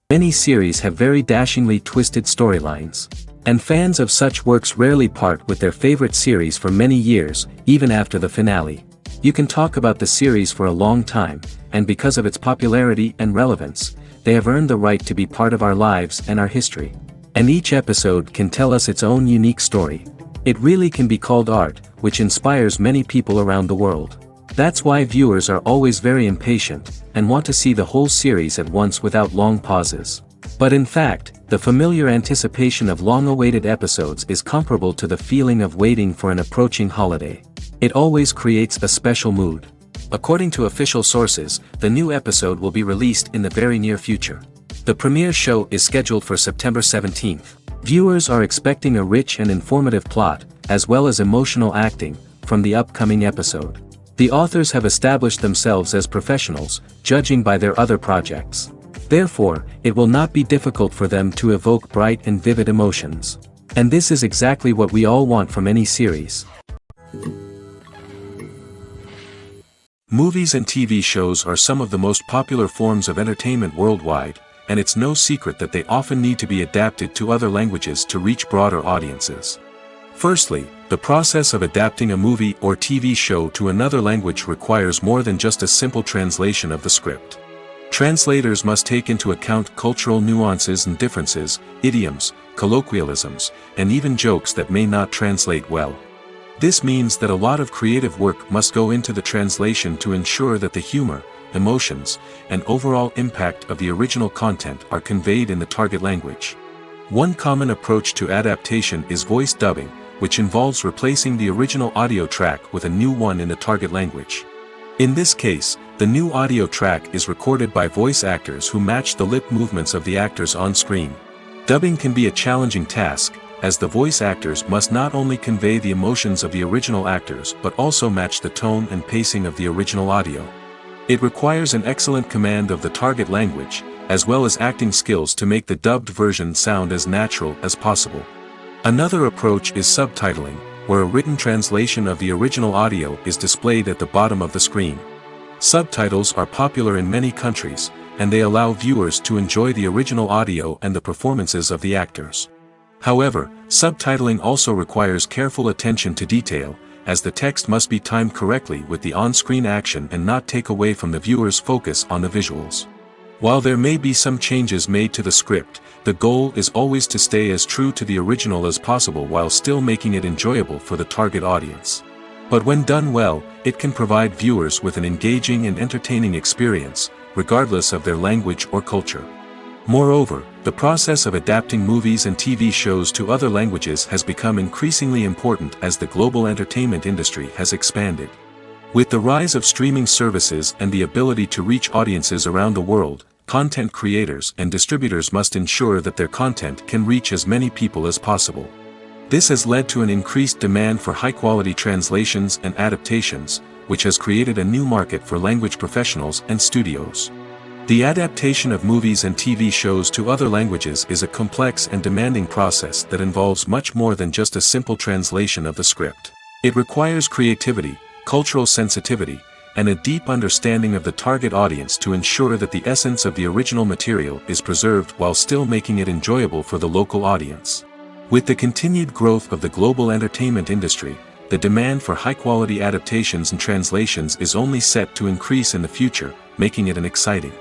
Many series have very dashingly twisted storylines. And fans of such works rarely part with their favorite series for many years, even after the finale. You can talk about the series for a long time, and because of its popularity and relevance, they have earned the right to be part of our lives and our history. And each episode can tell us its own unique story. It really can be called art, which inspires many people around the world. That's why viewers are always very impatient, and want to see the whole series at once without long pauses. But in fact, the familiar anticipation of long-awaited episodes is comparable to the feeling of waiting for an approaching holiday. It always creates a special mood. According to official sources, the new episode will be released in the very near future. The premiere show is scheduled for September 17th. Viewers are expecting a rich and informative plot, as well as emotional acting, from the upcoming episode. The authors have established themselves as professionals, judging by their other projects. Therefore, it will not be difficult for them to evoke bright and vivid emotions. And this is exactly what we all want from any series. Movies and TV shows are some of the most popular forms of entertainment worldwide, and it's no secret that they often need to be adapted to other languages to reach broader audiences. Firstly, the process of adapting a movie or TV show to another language requires more than just a simple translation of the script. Translators must take into account cultural nuances and differences, idioms, colloquialisms, and even jokes that may not translate well. This means that a lot of creative work must go into the translation to ensure that the humor, emotions, and overall impact of the original content are conveyed in the target language. One common approach to adaptation is voice dubbing, which involves replacing the original audio track with a new one in the target language. In this case, the new audio track is recorded by voice actors who match the lip movements of the actors on screen. Dubbing can be a challenging task, as the voice actors must not only convey the emotions of the original actors but also match the tone and pacing of the original audio. It requires an excellent command of the target language, as well as acting skills to make the dubbed version sound as natural as possible. Another approach is subtitling, where a written translation of the original audio is displayed at the bottom of the screen. Subtitles are popular in many countries, and they allow viewers to enjoy the original audio and the performances of the actors. However, subtitling also requires careful attention to detail, as the text must be timed correctly with the on-screen action and not take away from the viewer's focus on the visuals. While there may be some changes made to the script, the goal is always to stay as true to the original as possible while still making it enjoyable for the target audience. But when done well, it can provide viewers with an engaging and entertaining experience, regardless of their language or culture. Moreover, the process of adapting movies and TV shows to other languages has become increasingly important as the global entertainment industry has expanded. With the rise of streaming services and the ability to reach audiences around the world, content creators and distributors must ensure that their content can reach as many people as possible. This has led to an increased demand for high-quality translations and adaptations, which has created a new market for language professionals and studios. The adaptation of movies and TV shows to other languages is a complex and demanding process that involves much more than just a simple translation of the script. It requires creativity, cultural sensitivity, and a deep understanding of the target audience to ensure that the essence of the original material is preserved while still making it enjoyable for the local audience. With the continued growth of the global entertainment industry, the demand for high-quality adaptations and translations is only set to increase in the future, making it an exciting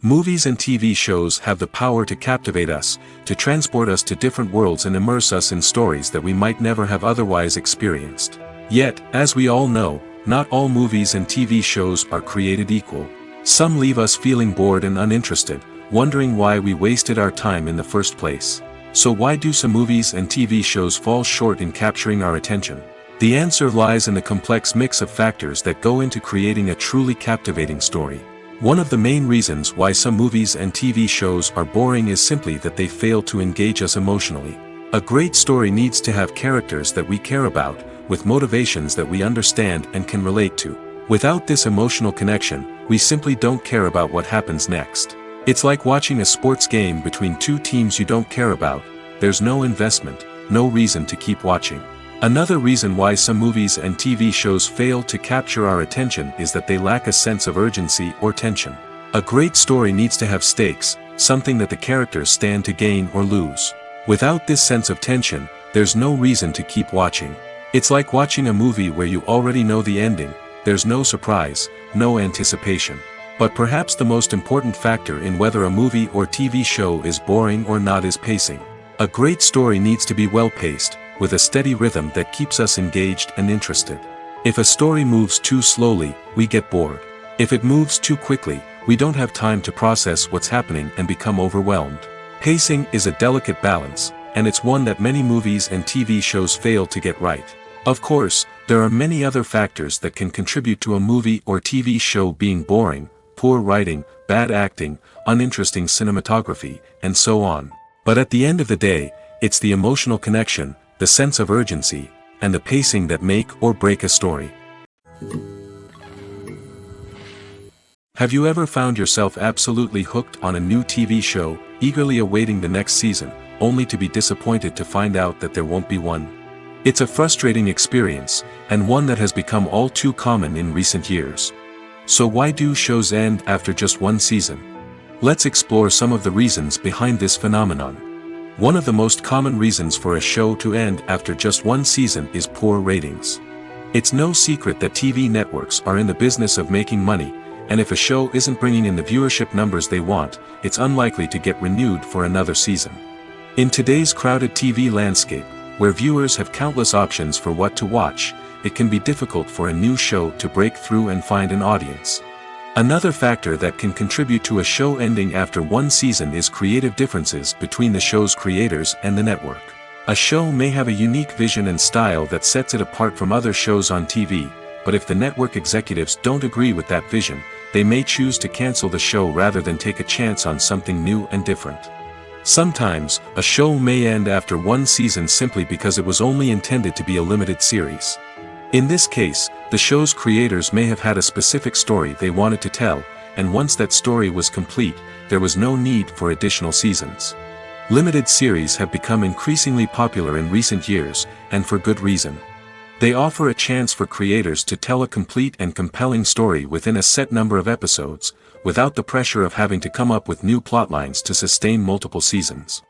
Movies and TV shows have the power to captivate us, to transport us to different worlds and immerse us in stories that we might never have otherwise experienced. Yet, as we all know, not all movies and TV shows are created equal. Some leave us feeling bored and uninterested, wondering why we wasted our time in the first place. So why do some movies and TV shows fall short in capturing our attention? The answer lies in the complex mix of factors that go into creating a truly captivating story. One of the main reasons why some movies and TV shows are boring is simply that they fail to engage us emotionally. A great story needs to have characters that we care about, with motivations that we understand and can relate to. Without this emotional connection, we simply don't care about what happens next. It's like watching a sports game between two teams you don't care about. There's no investment, no reason to keep watching. Another reason why some movies and TV shows fail to capture our attention is that they lack a sense of urgency or tension. A great story needs to have stakes, something that the characters stand to gain or lose. Without this sense of tension, there's no reason to keep watching. It's like watching a movie where you already know the ending. There's no surprise, no anticipation. But perhaps the most important factor in whether a movie or TV show is boring or not is pacing. A great story needs to be well-paced, with a steady rhythm that keeps us engaged and interested. If a story moves too slowly, we get bored. If it moves too quickly, we don't have time to process what's happening and become overwhelmed. Pacing is a delicate balance, and it's one that many movies and TV shows fail to get right. Of course, there are many other factors that can contribute to a movie or TV show being boring: poor writing, bad acting, uninteresting cinematography, and so on. But at the end of the day, it's the emotional connection, the sense of urgency, and the pacing that make or break a story. Have you ever found yourself absolutely hooked on a new TV show, eagerly awaiting the next season, only to be disappointed to find out that there won't be one? It's a frustrating experience, and one that has become all too common in recent years. So why do shows end after just one season? Let's explore some of the reasons behind this phenomenon. One of the most common reasons for a show to end after just one season is poor ratings. It's no secret that TV networks are in the business of making money, and if a show isn't bringing in the viewership numbers they want, it's unlikely to get renewed for another season. In today's crowded TV landscape, where viewers have countless options for what to watch, it can be difficult for a new show to break through and find an audience. Another factor that can contribute to a show ending after one season is creative differences between the show's creators and the network. A show may have a unique vision and style that sets it apart from other shows on TV, but if the network executives don't agree with that vision, they may choose to cancel the show rather than take a chance on something new and different. Sometimes, a show may end after one season simply because it was only intended to be a limited series. In this case, the show's creators may have had a specific story they wanted to tell, and once that story was complete, there was no need for additional seasons. Limited series have become increasingly popular in recent years, and for good reason. They offer a chance for creators to tell a complete and compelling story within a set number of episodes, without the pressure of having to come up with new plotlines to sustain multiple seasons.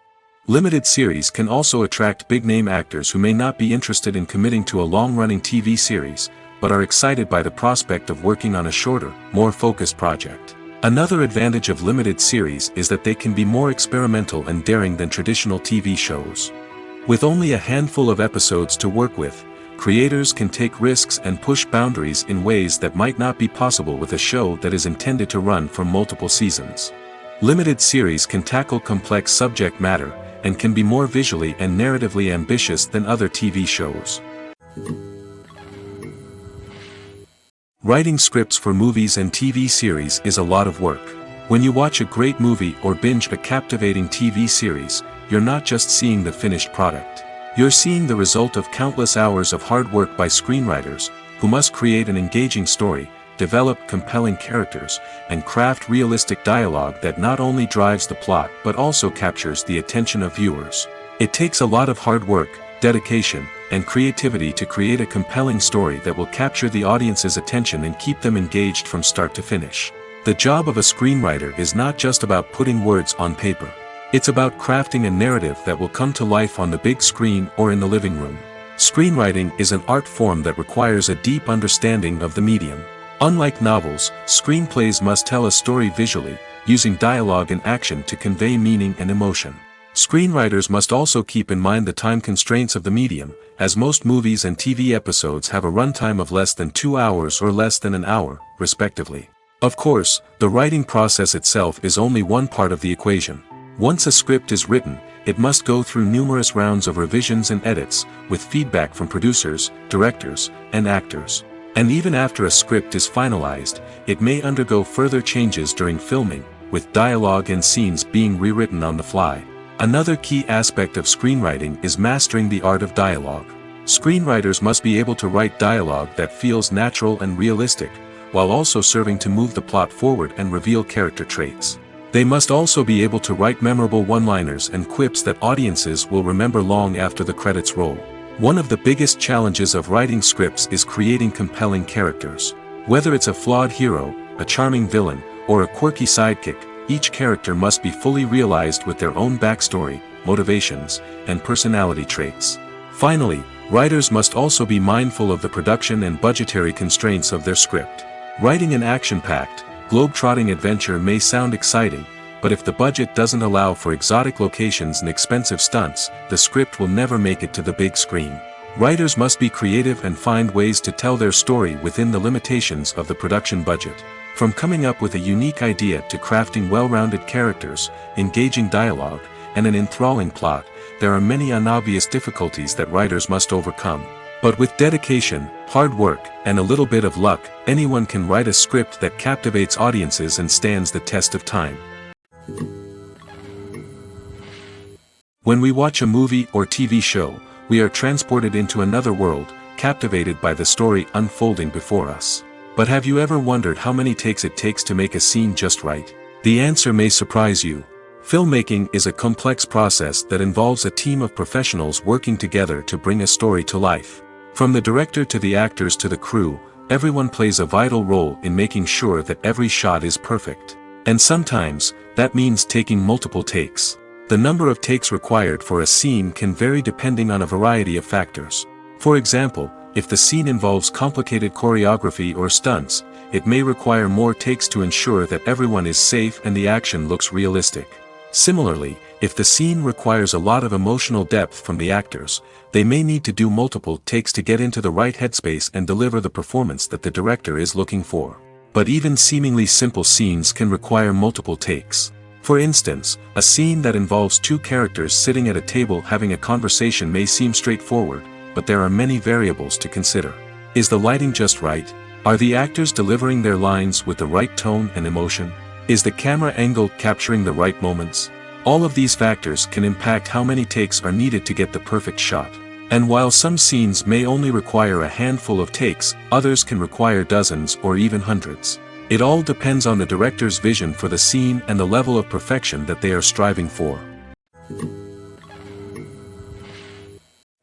Limited series can also attract big-name actors who may not be interested in committing to a long-running TV series, but are excited by the prospect of working on a shorter, more focused project. Another advantage of limited series is that they can be more experimental and daring than traditional TV shows. With only a handful of episodes to work with, creators can take risks and push boundaries in ways that might not be possible with a show that is intended to run for multiple seasons. Limited series can tackle complex subject matter, and can be more visually and narratively ambitious than other TV shows. Writing scripts for movies and TV series is a lot of work. When you watch a great movie or binge a captivating TV series, you're not just seeing the finished product. You're seeing the result of countless hours of hard work by screenwriters, who must create an engaging story, develop compelling characters, and craft realistic dialogue that not only drives the plot but also captures the attention of viewers. It takes a lot of hard work, dedication, and creativity to create a compelling story that will capture the audience's attention and keep them engaged from start to finish. The job of a screenwriter is not just about putting words on paper. It's about crafting a narrative that will come to life on the big screen or in the living room. Screenwriting is an art form that requires a deep understanding of the medium. Unlike novels, screenplays must tell a story visually, using dialogue and action to convey meaning and emotion. Screenwriters must also keep in mind the time constraints of the medium, as most movies and TV episodes have a runtime of less than 2 hours or less than an hour, respectively. Of course, the writing process itself is only one part of the equation. Once a script is written, it must go through numerous rounds of revisions and edits, with feedback from producers, directors, and actors. And even after a script is finalized, it may undergo further changes during filming, with dialogue and scenes being rewritten on the fly. Another key aspect of screenwriting is mastering the art of dialogue. Screenwriters must be able to write dialogue that feels natural and realistic, while also serving to move the plot forward and reveal character traits. They must also be able to write memorable one-liners and quips that audiences will remember long after the credits roll. One of the biggest challenges of writing scripts is creating compelling characters. Whether it's a flawed hero, a charming villain, or a quirky sidekick, each character must be fully realized with their own backstory, motivations, and personality traits. Finally, writers must also be mindful of the production and budgetary constraints of their script. Writing an action-packed, globe-trotting adventure may sound exciting, but if the budget doesn't allow for exotic locations and expensive stunts, the script will never make it to the big screen. Writers must be creative and find ways to tell their story within the limitations of the production budget. From coming up with a unique idea to crafting well-rounded characters, engaging dialogue, and an enthralling plot, there are many unobvious difficulties that writers must overcome. But with dedication, hard work, and a little bit of luck, anyone can write a script that captivates audiences and stands the test of time. When we watch a movie or TV show, we are transported into another world, captivated by the story unfolding before us. But have you ever wondered how many takes it takes to make a scene just right? The answer may surprise you. Filmmaking is a complex process that involves a team of professionals working together to bring a story to life. From the director to the actors to the crew, everyone plays a vital role in making sure that every shot is perfect. And sometimes, that means taking multiple takes. The number of takes required for a scene can vary depending on a variety of factors. For example, if the scene involves complicated choreography or stunts, it may require more takes to ensure that everyone is safe and the action looks realistic. Similarly, if the scene requires a lot of emotional depth from the actors, they may need to do multiple takes to get into the right headspace and deliver the performance that the director is looking for. But even seemingly simple scenes can require multiple takes. For instance, a scene that involves two characters sitting at a table having a conversation may seem straightforward, but there are many variables to consider. Is the lighting just right? Are the actors delivering their lines with the right tone and emotion? Is the camera angle capturing the right moments? All of these factors can impact how many takes are needed to get the perfect shot. And while some scenes may only require a handful of takes, others can require dozens or even hundreds. It all depends on the director's vision for the scene and the level of perfection that they are striving for.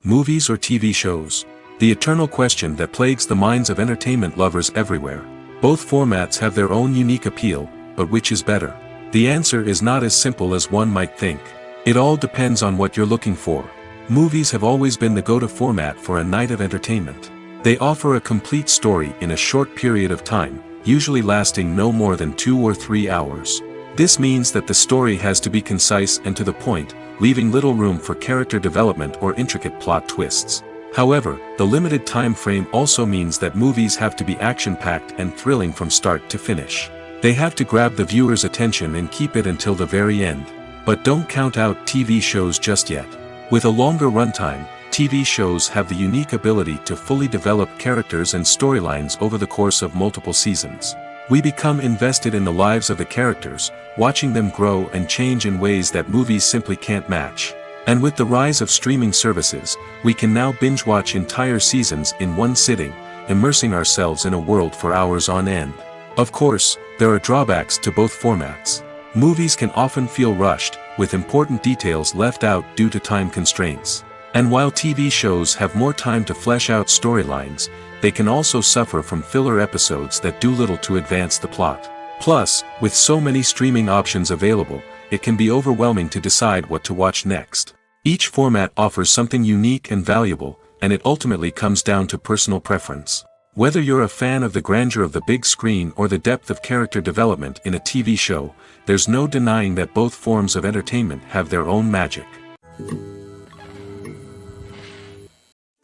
Movies or TV shows? The eternal question that plagues the minds of entertainment lovers everywhere. Both formats have their own unique appeal, but which is better? The answer is not as simple as one might think. It all depends on what you're looking for. Movies have always been the go-to format for a night of entertainment. They offer a complete story in a short period of time, usually lasting no more than 2 or 3 hours. This means that the story has to be concise and to the point, leaving little room for character development or intricate plot twists. However, the limited time frame also means that movies have to be action-packed and thrilling from start to finish. They have to grab the viewer's attention and keep it until the very end. But don't count out TV shows just yet. With a longer runtime, TV shows have the unique ability to fully develop characters and storylines over the course of multiple seasons. We become invested in the lives of the characters, watching them grow and change in ways that movies simply can't match. And with the rise of streaming services, we can now binge-watch entire seasons in one sitting, immersing ourselves in a world for hours on end. Of course, there are drawbacks to both formats. Movies can often feel rushed, with important details left out due to time constraints. And while TV shows have more time to flesh out storylines, they can also suffer from filler episodes that do little to advance the plot. Plus, with so many streaming options available, it can be overwhelming to decide what to watch next. Each format offers something unique and valuable, and it ultimately comes down to personal preference. Whether you're a fan of the grandeur of the big screen or the depth of character development in a TV show, there's no denying that both forms of entertainment have their own magic.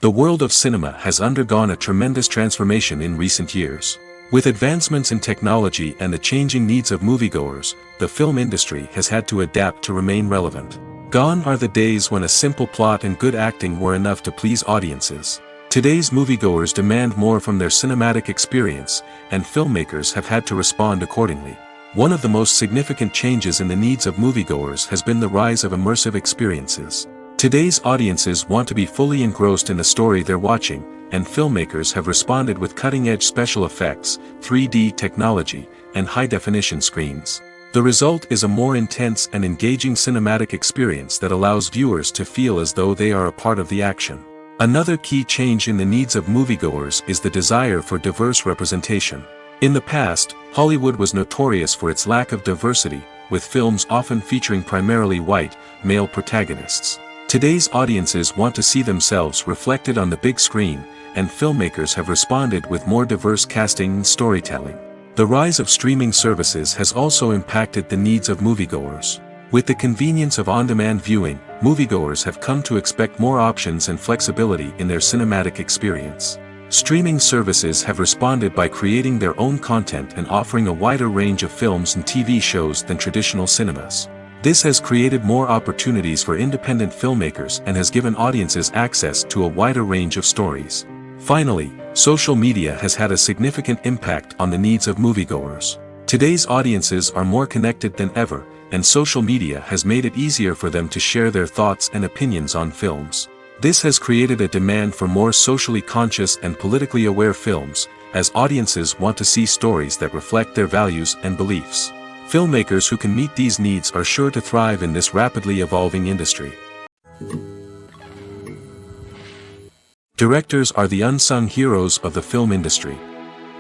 The world of cinema has undergone a tremendous transformation in recent years. With advancements in technology and the changing needs of moviegoers, the film industry has had to adapt to remain relevant. Gone are the days when a simple plot and good acting were enough to please audiences. Today's moviegoers demand more from their cinematic experience, and filmmakers have had to respond accordingly. One of the most significant changes in the needs of moviegoers has been the rise of immersive experiences. Today's audiences want to be fully engrossed in the story they're watching, and filmmakers have responded with cutting-edge special effects, 3D technology, and high-definition screens. The result is a more intense and engaging cinematic experience that allows viewers to feel as though they are a part of the action. Another key change in the needs of moviegoers is the desire for diverse representation. In the past, Hollywood was notorious for its lack of diversity, with films often featuring primarily white, male protagonists. Today's audiences want to see themselves reflected on the big screen, and filmmakers have responded with more diverse casting and storytelling. The rise of streaming services has also impacted the needs of moviegoers. With the convenience of on-demand viewing, moviegoers have come to expect more options and flexibility in their cinematic experience. Streaming services have responded by creating their own content and offering a wider range of films and TV shows than traditional cinemas. This has created more opportunities for independent filmmakers and has given audiences access to a wider range of stories. Finally, social media has had a significant impact on the needs of moviegoers. Today's audiences are more connected than ever, and social media has made it easier for them to share their thoughts and opinions on films. This has created a demand for more socially conscious and politically aware films, as audiences want to see stories that reflect their values and beliefs. Filmmakers who can meet these needs are sure to thrive in this rapidly evolving industry. Directors are the unsung heroes of the film industry.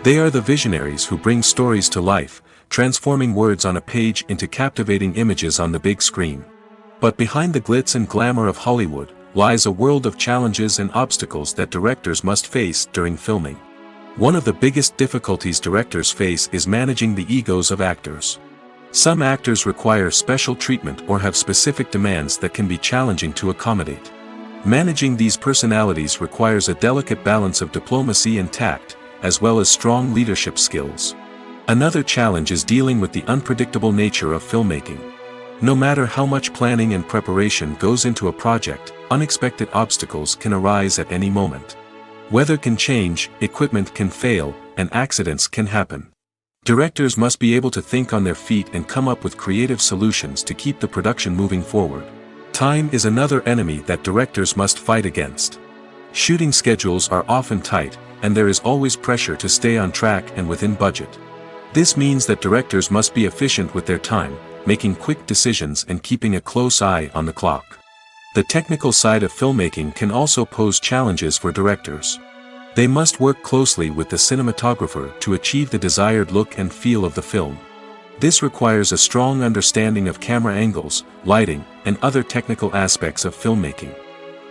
They are the visionaries who bring stories to life, transforming words on a page into captivating images on the big screen. But behind the glitz and glamour of Hollywood lies a world of challenges and obstacles that directors must face during filming. One of the biggest difficulties directors face is managing the egos of actors. Some actors require special treatment or have specific demands that can be challenging to accommodate. Managing these personalities requires a delicate balance of diplomacy and tact, as well as strong leadership skills. Another challenge is dealing with the unpredictable nature of filmmaking. No matter how much planning and preparation goes into a project, unexpected obstacles can arise at any moment. Weather can change, equipment can fail, and accidents can happen. Directors must be able to think on their feet and come up with creative solutions to keep the production moving forward. Time is another enemy that directors must fight against. Shooting schedules are often tight, and there is always pressure to stay on track and within budget. This means that directors must be efficient with their time, making quick decisions and keeping a close eye on the clock. The technical side of filmmaking can also pose challenges for directors. They must work closely with the cinematographer to achieve the desired look and feel of the film. This requires a strong understanding of camera angles, lighting, and other technical aspects of filmmaking.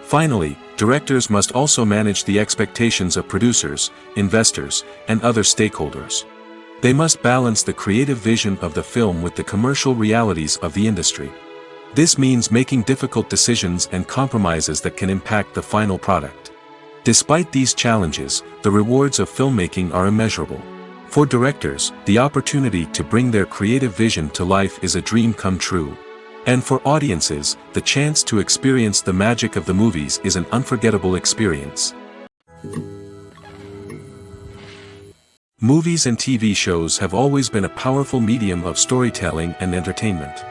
Finally, directors must also manage the expectations of producers, investors, and other stakeholders. They must balance the creative vision of the film with the commercial realities of the industry. This means making difficult decisions and compromises that can impact the final product. Despite these challenges, the rewards of filmmaking are immeasurable. For directors, the opportunity to bring their creative vision to life is a dream come true. And for audiences, the chance to experience the magic of the movies is an unforgettable experience. Movies and TV shows have always been a powerful medium of storytelling and entertainment.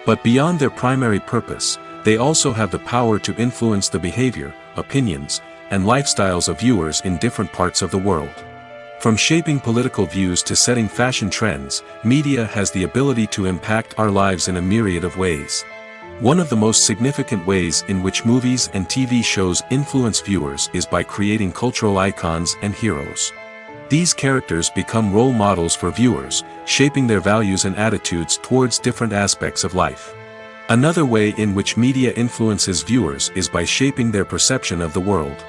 But beyond their primary purpose, they also have the power to influence the behavior, opinions, and lifestyles of viewers in different parts of the world. From shaping political views to setting fashion trends, media has the ability to impact our lives in a myriad of ways. One of the most significant ways in which movies and TV shows influence viewers is by creating cultural icons and heroes. These characters become role models for viewers, shaping their values and attitudes towards different aspects of life. Another way in which media influences viewers is by shaping their perception of the world.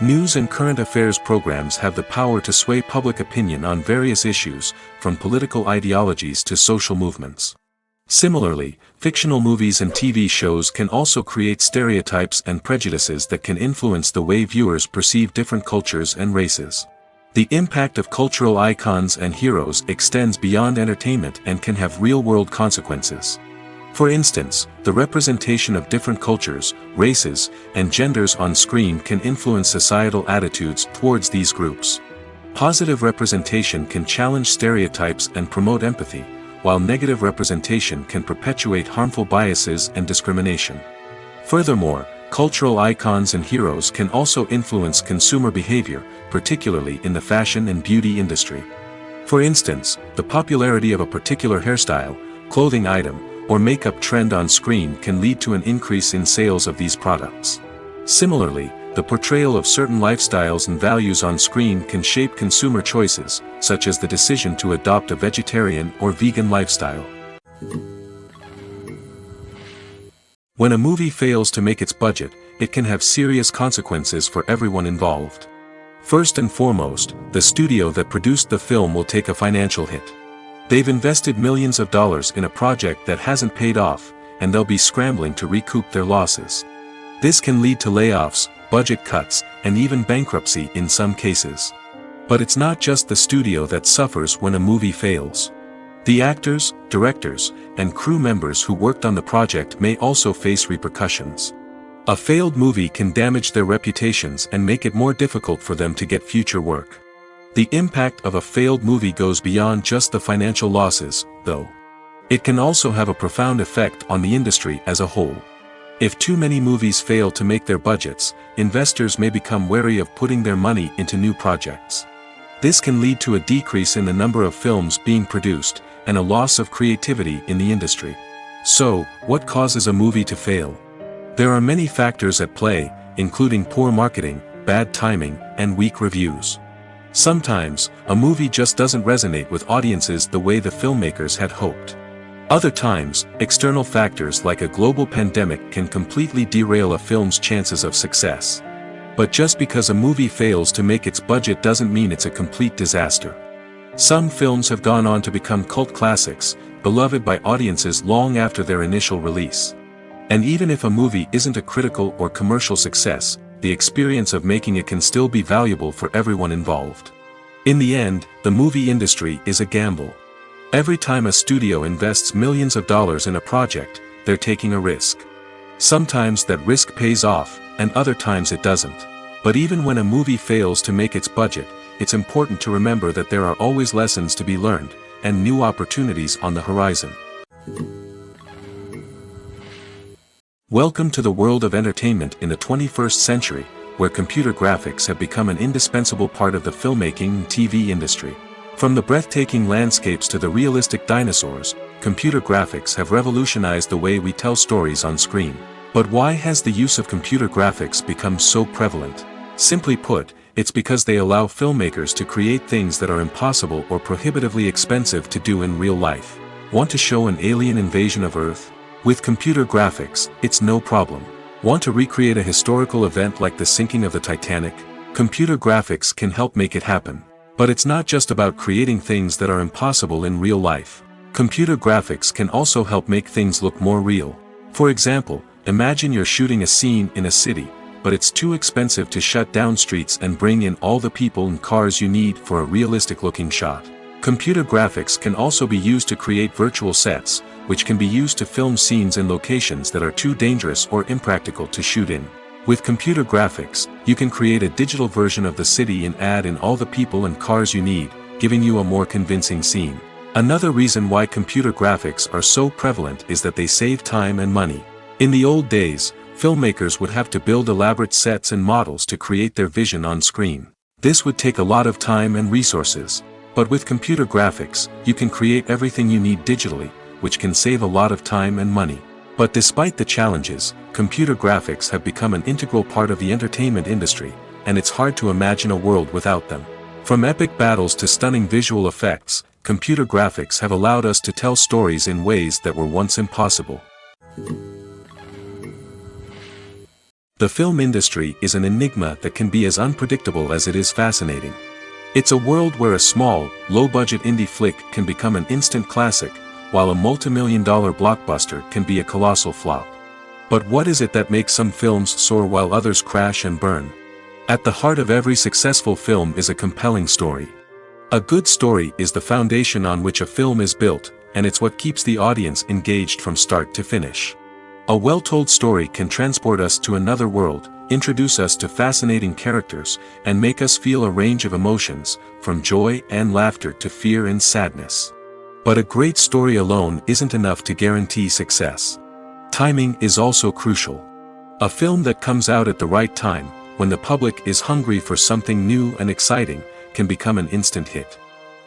News and current affairs programs have the power to sway public opinion on various issues, from political ideologies to social movements. Similarly, fictional movies and TV shows can also create stereotypes and prejudices that can influence the way viewers perceive different cultures and races. The impact of cultural icons and heroes extends beyond entertainment and can have real-world consequences. For instance, the representation of different cultures, races, and genders on screen can influence societal attitudes towards these groups. Positive representation can challenge stereotypes and promote empathy, while negative representation can perpetuate harmful biases and discrimination. Furthermore, cultural icons and heroes can also influence consumer behavior, particularly in the fashion and beauty industry. For instance, the popularity of a particular hairstyle, clothing item, or makeup trend on screen can lead to an increase in sales of these products. Similarly, the portrayal of certain lifestyles and values on screen can shape consumer choices, such as the decision to adopt a vegetarian or vegan lifestyle. When a movie fails to make its budget, it can have serious consequences for everyone involved. First and foremost, the studio that produced the film will take a financial hit. They've invested millions of dollars in a project that hasn't paid off, and they'll be scrambling to recoup their losses. This can lead to layoffs, budget cuts, and even bankruptcy in some cases. But it's not just the studio that suffers when a movie fails. The actors, directors, and crew members who worked on the project may also face repercussions. A failed movie can damage their reputations and make it more difficult for them to get future work. The impact of a failed movie goes beyond just the financial losses, though. It can also have a profound effect on the industry as a whole. If too many movies fail to make their budgets, investors may become wary of putting their money into new projects. This can lead to a decrease in the number of films being produced, and a loss of creativity in the industry. So, what causes a movie to fail? There are many factors at play, including poor marketing, bad timing, and weak reviews. Sometimes, a movie just doesn't resonate with audiences the way the filmmakers had hoped. Other times, external factors like a global pandemic can completely derail a film's chances of success. But just because a movie fails to make its budget doesn't mean it's a complete disaster. Some films have gone on to become cult classics, beloved by audiences long after their initial release. And even if a movie isn't a critical or commercial success, the experience of making it can still be valuable for everyone involved. In the end, the movie industry is a gamble. Every time a studio invests millions of dollars in a project, they're taking a risk. Sometimes that risk pays off, and other times it doesn't. But even when a movie fails to make its budget, it's important to remember that there are always lessons to be learned, and new opportunities on the horizon. Welcome to the world of entertainment in the 21st century, where computer graphics have become an indispensable part of the filmmaking and TV industry. From the breathtaking landscapes to the realistic dinosaurs, computer graphics have revolutionized the way we tell stories on screen. But why has the use of computer graphics become so prevalent? Simply put, it's because they allow filmmakers to create things that are impossible or prohibitively expensive to do in real life. Want to show an alien invasion of Earth? With computer graphics, it's no problem. Want to recreate a historical event like the sinking of the Titanic? Computer graphics can help make it happen. But it's not just about creating things that are impossible in real life. Computer graphics can also help make things look more real. For example, imagine you're shooting a scene in a city, but it's too expensive to shut down streets and bring in all the people and cars you need for a realistic-looking shot. Computer graphics can also be used to create virtual sets, which can be used to film scenes in locations that are too dangerous or impractical to shoot in. With computer graphics, you can create a digital version of the city and add in all the people and cars you need, giving you a more convincing scene. Another reason why computer graphics are so prevalent is that they save time and money. In the old days, filmmakers would have to build elaborate sets and models to create their vision on screen. This would take a lot of time and resources. But with computer graphics, you can create everything you need digitally, which can save a lot of time and money. But despite the challenges, computer graphics have become an integral part of the entertainment industry, and it's hard to imagine a world without them. From epic battles to stunning visual effects, computer graphics have allowed us to tell stories in ways that were once impossible. The film industry is an enigma that can be as unpredictable as it is fascinating. It's a world where a small, low-budget indie flick can become an instant classic, while a multi-million-dollar blockbuster can be a colossal flop. But what is it that makes some films soar while others crash and burn? At the heart of every successful film is a compelling story. A good story is the foundation on which a film is built, and it's what keeps the audience engaged from start to finish. A well-told story can transport us to another world, introduce us to fascinating characters, and make us feel a range of emotions, from joy and laughter to fear and sadness. But a great story alone isn't enough to guarantee success. Timing is also crucial. A film that comes out at the right time, when the public is hungry for something new and exciting, can become an instant hit.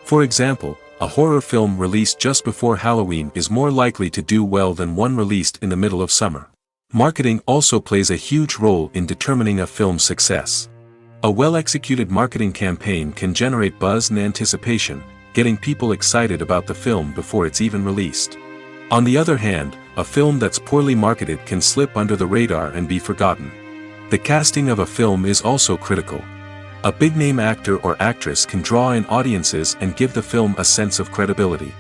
For example, a horror film released just before Halloween is more likely to do well than one released in the middle of summer. Marketing also plays a huge role in determining a film's success. A well-executed marketing campaign can generate buzz and anticipation, getting people excited about the film before it's even released. On the other hand, a film that's poorly marketed can slip under the radar and be forgotten. The casting of a film is also critical. A big-name actor or actress can draw in audiences and give the film a sense of credibility.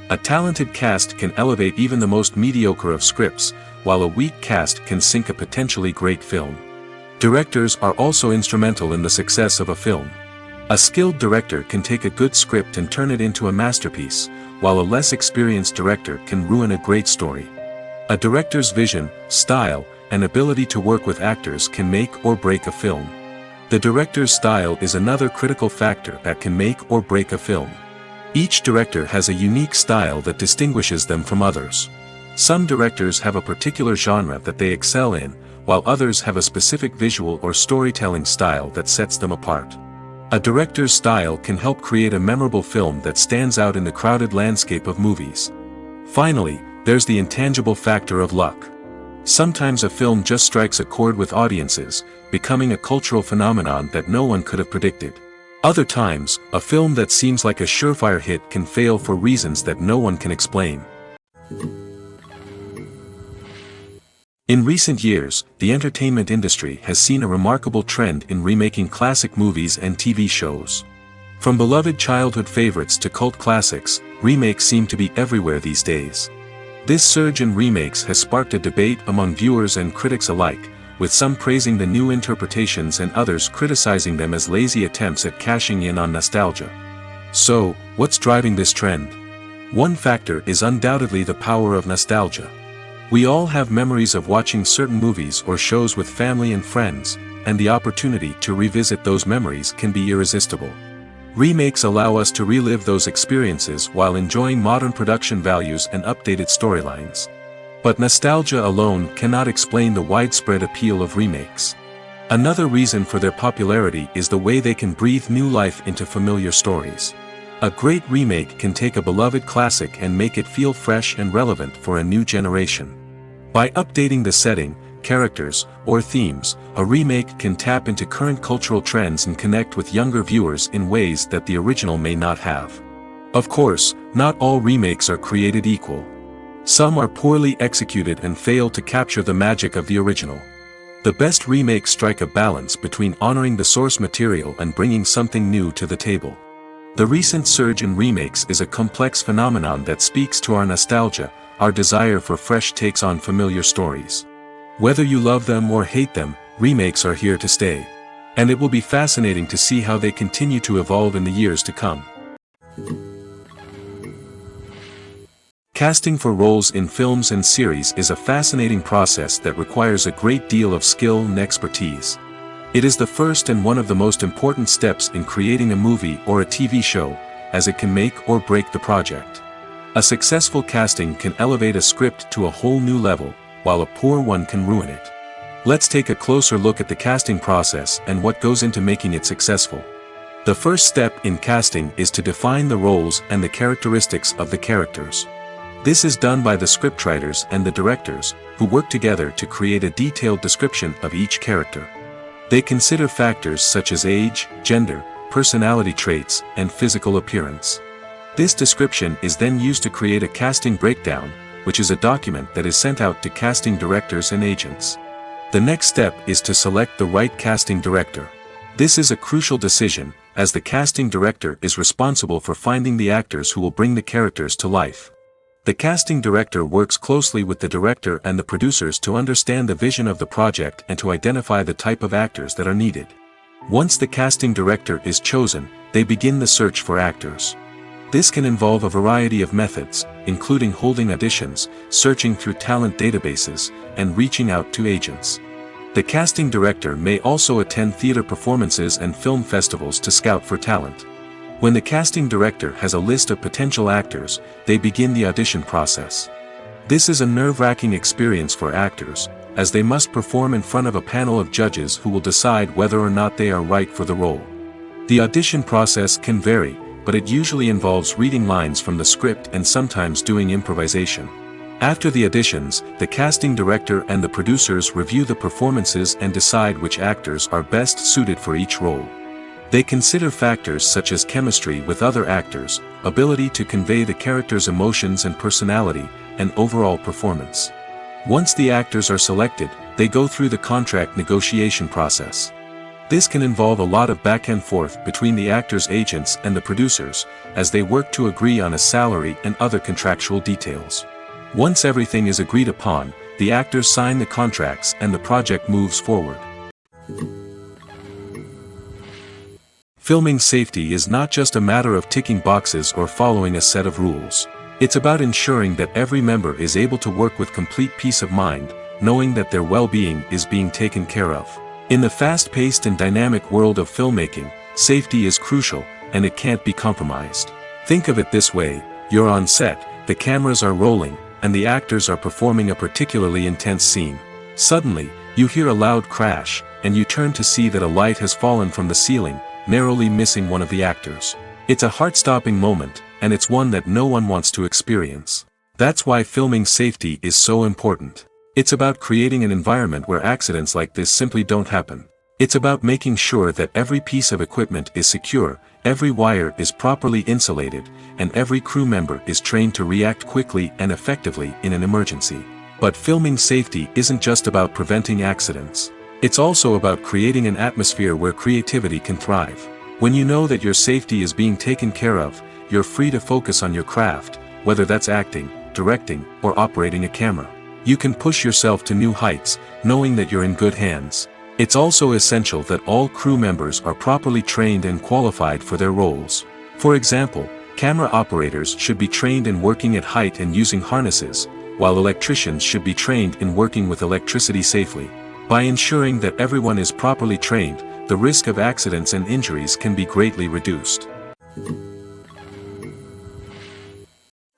A talented cast can elevate even the most mediocre of scripts, while a weak cast can sink a potentially great film. Directors are also instrumental in the success of a film. A skilled director can take a good script and turn it into a masterpiece, while a less experienced director can ruin a great story. A director's vision, style, and ability to work with actors can make or break a film. The director's style is another critical factor that can make or break a film. Each director has a unique style that distinguishes them from others. Some directors have a particular genre that they excel in, while others have a specific visual or storytelling style that sets them apart. A director's style can help create a memorable film that stands out in the crowded landscape of movies. Finally, there's the intangible factor of luck. Sometimes a film just strikes a chord with audiences, becoming a cultural phenomenon that no one could have predicted. Other times, a film that seems like a surefire hit can fail for reasons that no one can explain. In recent years, the entertainment industry has seen a remarkable trend in remaking classic movies and TV shows. From beloved childhood favorites to cult classics, remakes seem to be everywhere these days. This surge in remakes has sparked a debate among viewers and critics alike, with some praising the new interpretations and others criticizing them as lazy attempts at cashing in on nostalgia. So, what's driving this trend? One factor is undoubtedly the power of nostalgia. We all have memories of watching certain movies or shows with family and friends, and the opportunity to revisit those memories can be irresistible. Remakes allow us to relive those experiences while enjoying modern production values and updated storylines. But nostalgia alone cannot explain the widespread appeal of remakes. Another reason for their popularity is the way they can breathe new life into familiar stories. A great remake can take a beloved classic and make it feel fresh and relevant for a new generation. By updating the setting, characters, or themes, a remake can tap into current cultural trends and connect with younger viewers in ways that the original may not have. Of course, not all remakes are created equal. Some are poorly executed and fail to capture the magic of the original. The best remakes strike a balance between honoring the source material and bringing something new to the table. The recent surge in remakes is a complex phenomenon that speaks to our nostalgia, our desire for fresh takes on familiar stories. Whether you love them or hate them, remakes are here to stay. And it will be fascinating to see how they continue to evolve in the years to come. Casting for roles in films and series is a fascinating process that requires a great deal of skill and expertise. It is the first and one of the most important steps in creating a movie or a TV show, as it can make or break the project. A successful casting can elevate a script to a whole new level, while a poor one can ruin it. Let's take a closer look at the casting process and what goes into making it successful. The first step in casting is to define the roles and the characteristics of the characters. This is done by the scriptwriters and the directors, who work together to create a detailed description of each character. They consider factors such as age, gender, personality traits, and physical appearance. This description is then used to create a casting breakdown, which is a document that is sent out to casting directors and agents. The next step is to select the right casting director. This is a crucial decision, as the casting director is responsible for finding the actors who will bring the characters to life. The casting director works closely with the director and the producers to understand the vision of the project and to identify the type of actors that are needed. Once the casting director is chosen, they begin the search for actors. This can involve a variety of methods, including holding auditions, searching through talent databases, and reaching out to agents. The casting director may also attend theater performances and film festivals to scout for talent. When the casting director has a list of potential actors, they begin the audition process. This is a nerve-wracking experience for actors, as they must perform in front of a panel of judges who will decide whether or not they are right for the role. The audition process can vary, but it usually involves reading lines from the script and sometimes doing improvisation. After the auditions, the casting director and the producers review the performances and decide which actors are best suited for each role. They consider factors such as chemistry with other actors, ability to convey the character's emotions and personality, and overall performance. Once the actors are selected, they go through the contract negotiation process. This can involve a lot of back and forth between the actors' agents and the producers, as they work to agree on a salary and other contractual details. Once everything is agreed upon, the actors sign the contracts and the project moves forward. Filming safety is not just a matter of ticking boxes or following a set of rules. It's about ensuring that every member is able to work with complete peace of mind, knowing that their well-being is being taken care of. In the fast-paced and dynamic world of filmmaking, safety is crucial, and it can't be compromised. Think of it this way: you're on set, the cameras are rolling, and the actors are performing a particularly intense scene. Suddenly, you hear a loud crash, and you turn to see that a light has fallen from the ceiling, narrowly missing one of the actors. It's a heart-stopping moment, and it's one that no one wants to experience. That's why filming safety is so important. It's about creating an environment where accidents like this simply don't happen. It's about making sure that every piece of equipment is secure, every wire is properly insulated, and every crew member is trained to react quickly and effectively in an emergency. But filming safety isn't just about preventing accidents. It's also about creating an atmosphere where creativity can thrive. When you know that your safety is being taken care of, you're free to focus on your craft, whether that's acting, directing, or operating a camera. You can push yourself to new heights, knowing that you're in good hands. It's also essential that all crew members are properly trained and qualified for their roles. For example, camera operators should be trained in working at height and using harnesses, while electricians should be trained in working with electricity safely. By ensuring that everyone is properly trained, the risk of accidents and injuries can be greatly reduced.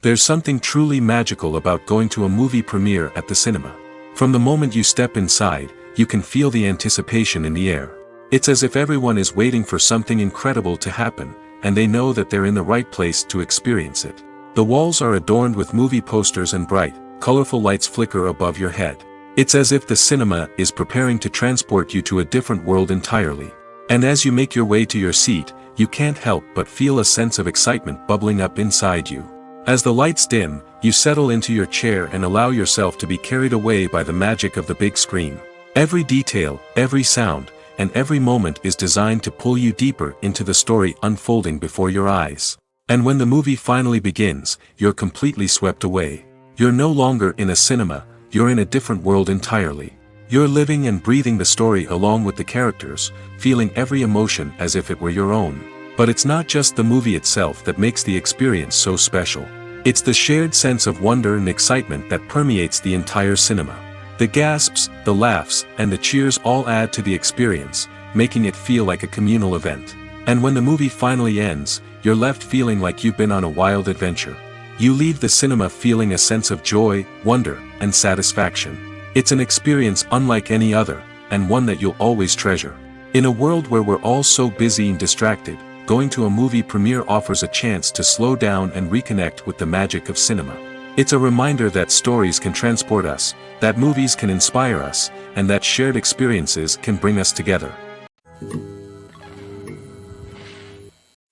There's something truly magical about going to a movie premiere at the cinema. From the moment you step inside, you can feel the anticipation in the air. It's as if everyone is waiting for something incredible to happen, and they know that they're in the right place to experience it. The walls are adorned with movie posters and bright, colorful lights flicker above your head. It's as if the cinema is preparing to transport you to a different world entirely. And as you make your way to your seat, you can't help but feel a sense of excitement bubbling up inside you. As the lights dim, you settle into your chair and allow yourself to be carried away by the magic of the big screen. Every detail, every sound, and every moment is designed to pull you deeper into the story unfolding before your eyes. And when the movie finally begins, you're completely swept away. You're no longer in a cinema, you're in a different world entirely. You're living and breathing the story along with the characters, feeling every emotion as if it were your own. But it's not just the movie itself that makes the experience so special. It's the shared sense of wonder and excitement that permeates the entire cinema. The gasps, the laughs, and the cheers all add to the experience, making it feel like a communal event. And when the movie finally ends, you're left feeling like you've been on a wild adventure. You leave the cinema feeling a sense of joy, wonder, and satisfaction. It's an experience unlike any other, and one that you'll always treasure. In a world where we're all so busy and distracted, going to a movie premiere offers a chance to slow down and reconnect with the magic of cinema. It's a reminder that stories can transport us, that movies can inspire us, and that shared experiences can bring us together.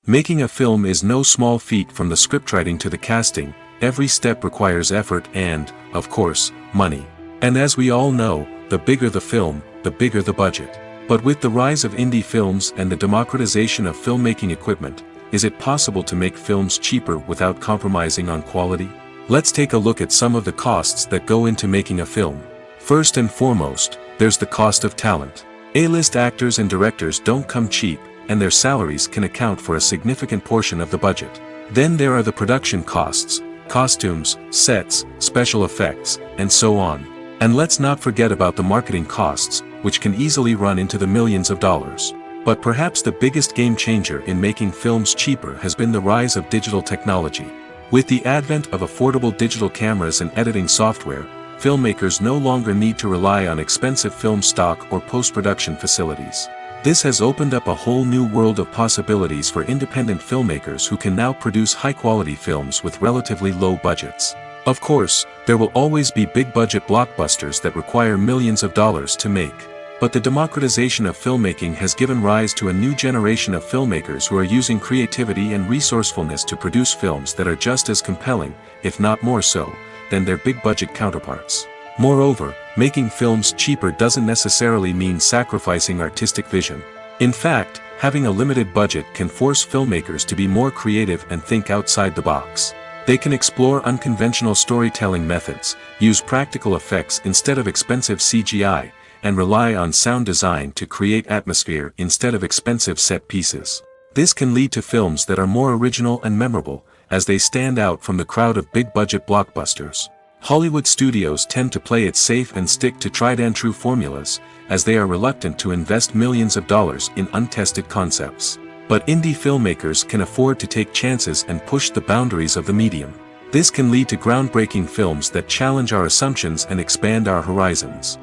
Making a film is no small feat. From the scriptwriting to the casting, every step requires effort and, of course, money. And as we all know, the bigger the film, the bigger the budget. But with the rise of indie films and the democratization of filmmaking equipment, is it possible to make films cheaper without compromising on quality? Let's take a look at some of the costs that go into making a film. First and foremost, there's the cost of talent. A-list actors and directors don't come cheap, and their salaries can account for a significant portion of the budget. Then there are the production costs, costumes, sets, special effects, and so on. And let's not forget about the marketing costs, which can easily run into the millions of dollars. But perhaps the biggest game changer in making films cheaper has been the rise of digital technology. With the advent of affordable digital cameras and editing software, filmmakers no longer need to rely on expensive film stock or post-production facilities. This has opened up a whole new world of possibilities for independent filmmakers who can now produce high-quality films with relatively low budgets. Of course, there will always be big-budget blockbusters that require millions of dollars to make. But the democratization of filmmaking has given rise to a new generation of filmmakers who are using creativity and resourcefulness to produce films that are just as compelling, if not more so, than their big-budget counterparts. Moreover, making films cheaper doesn't necessarily mean sacrificing artistic vision. In fact, having a limited budget can force filmmakers to be more creative and think outside the box. They can explore unconventional storytelling methods, use practical effects instead of expensive CGI, and rely on sound design to create atmosphere instead of expensive set pieces. This can lead to films that are more original and memorable, as they stand out from the crowd of big-budget blockbusters. Hollywood studios tend to play it safe and stick to tried-and-true formulas, as they are reluctant to invest millions of dollars in untested concepts. But indie filmmakers can afford to take chances and push the boundaries of the medium. This can lead to groundbreaking films that challenge our assumptions and expand our horizons.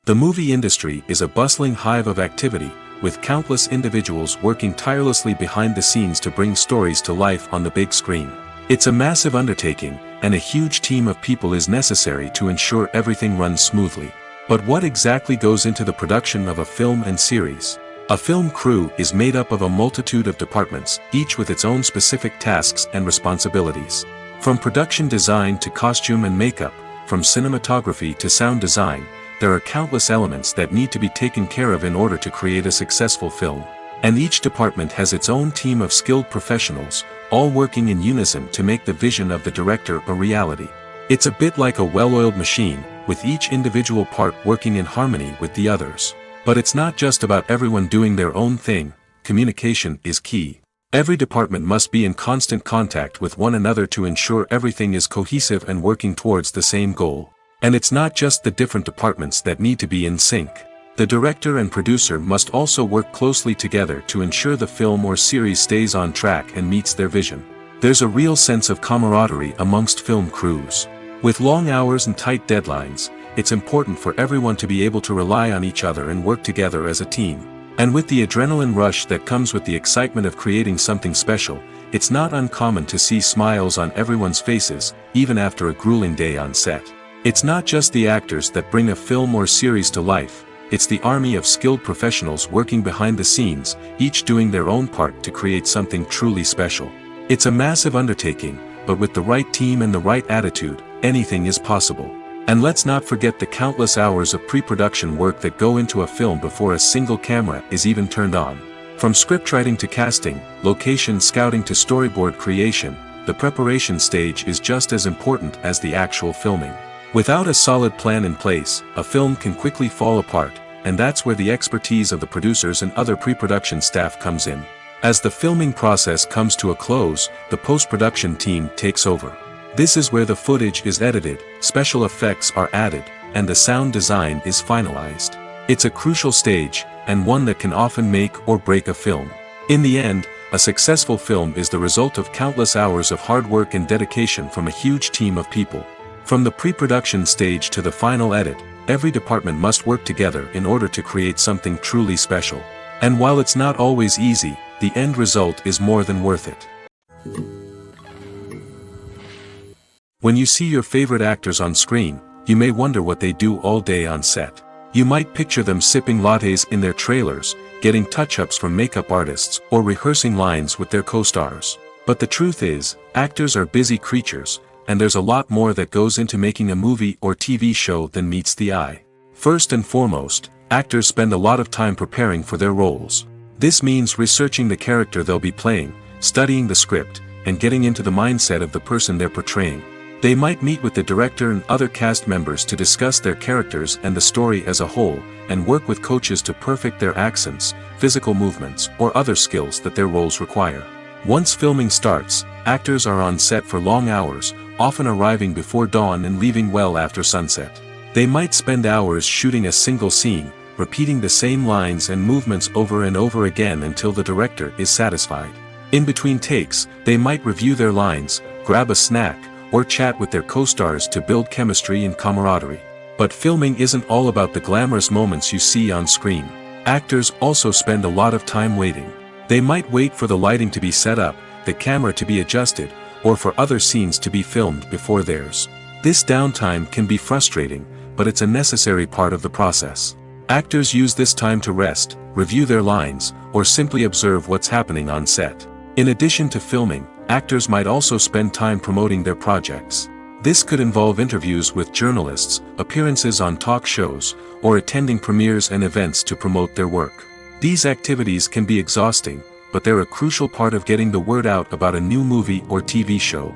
The movie industry is a bustling hive of activity, with countless individuals working tirelessly behind the scenes to bring stories to life on the big screen. It's a massive undertaking, and a huge team of people is necessary to ensure everything runs smoothly. But what exactly goes into the production of a film and series? A film crew is made up of a multitude of departments, each with its own specific tasks and responsibilities. From production design to costume and makeup, from cinematography to sound design, there are countless elements that need to be taken care of in order to create a successful film. And each department has its own team of skilled professionals, all working in unison to make the vision of the director a reality. It's a bit like a well-oiled machine, with each individual part working in harmony with the others. But it's not just about everyone doing their own thing. Communication is key. Every department must be in constant contact with one another to ensure everything is cohesive and working towards the same goal. And it's not just the different departments that need to be in sync. The director and producer must also work closely together to ensure the film or series stays on track and meets their vision. There's a real sense of camaraderie amongst film crews. With long hours and tight deadlines, it's important for everyone to be able to rely on each other and work together as a team. And with the adrenaline rush that comes with the excitement of creating something special, it's not uncommon to see smiles on everyone's faces, even after a grueling day on set. It's not just the actors that bring a film or series to life. It's the army of skilled professionals working behind the scenes, each doing their own part to create something truly special. It's a massive undertaking, but with the right team and the right attitude, anything is possible. And let's not forget the countless hours of pre-production work that go into a film before a single camera is even turned on. From scriptwriting to casting, location scouting to storyboard creation, the preparation stage is just as important as the actual filming. Without a solid plan in place, a film can quickly fall apart, and that's where the expertise of the producers and other pre-production staff comes in. As the filming process comes to a close, the post-production team takes over. This is where the footage is edited, special effects are added, and the sound design is finalized. It's a crucial stage, and one that can often make or break a film. In the end, a successful film is the result of countless hours of hard work and dedication from a huge team of people. From the pre-production stage to the final edit, every department must work together in order to create something truly special. And while it's not always easy, the end result is more than worth it. When you see your favorite actors on screen, you may wonder what they do all day on set. You might picture them sipping lattes in their trailers, getting touch-ups from makeup artists, or rehearsing lines with their co-stars. But the truth is, actors are busy creatures, and there's a lot more that goes into making a movie or TV show than meets the eye. First and foremost, actors spend a lot of time preparing for their roles. This means researching the character they'll be playing, studying the script, and getting into the mindset of the person they're portraying. They might meet with the director and other cast members to discuss their characters and the story as a whole, and work with coaches to perfect their accents, physical movements, or other skills that their roles require. Once filming starts, actors are on set for long hours, often arriving before dawn and leaving well after sunset. They might spend hours shooting a single scene, repeating the same lines and movements over and over again until the director is satisfied. In between takes, they might review their lines, grab a snack, or chat with their co-stars to build chemistry and camaraderie. But filming isn't all about the glamorous moments you see on screen. Actors also spend a lot of time waiting. They might wait for the lighting to be set up, the camera to be adjusted, or for other scenes to be filmed before theirs. This downtime can be frustrating, but it's a necessary part of the process. Actors use this time to rest, review their lines, or simply observe what's happening on set. In addition to filming, actors might also spend time promoting their projects. This could involve interviews with journalists, appearances on talk shows, or attending premieres and events to promote their work. These activities can be exhausting, but they're a crucial part of getting the word out about a new movie or TV show.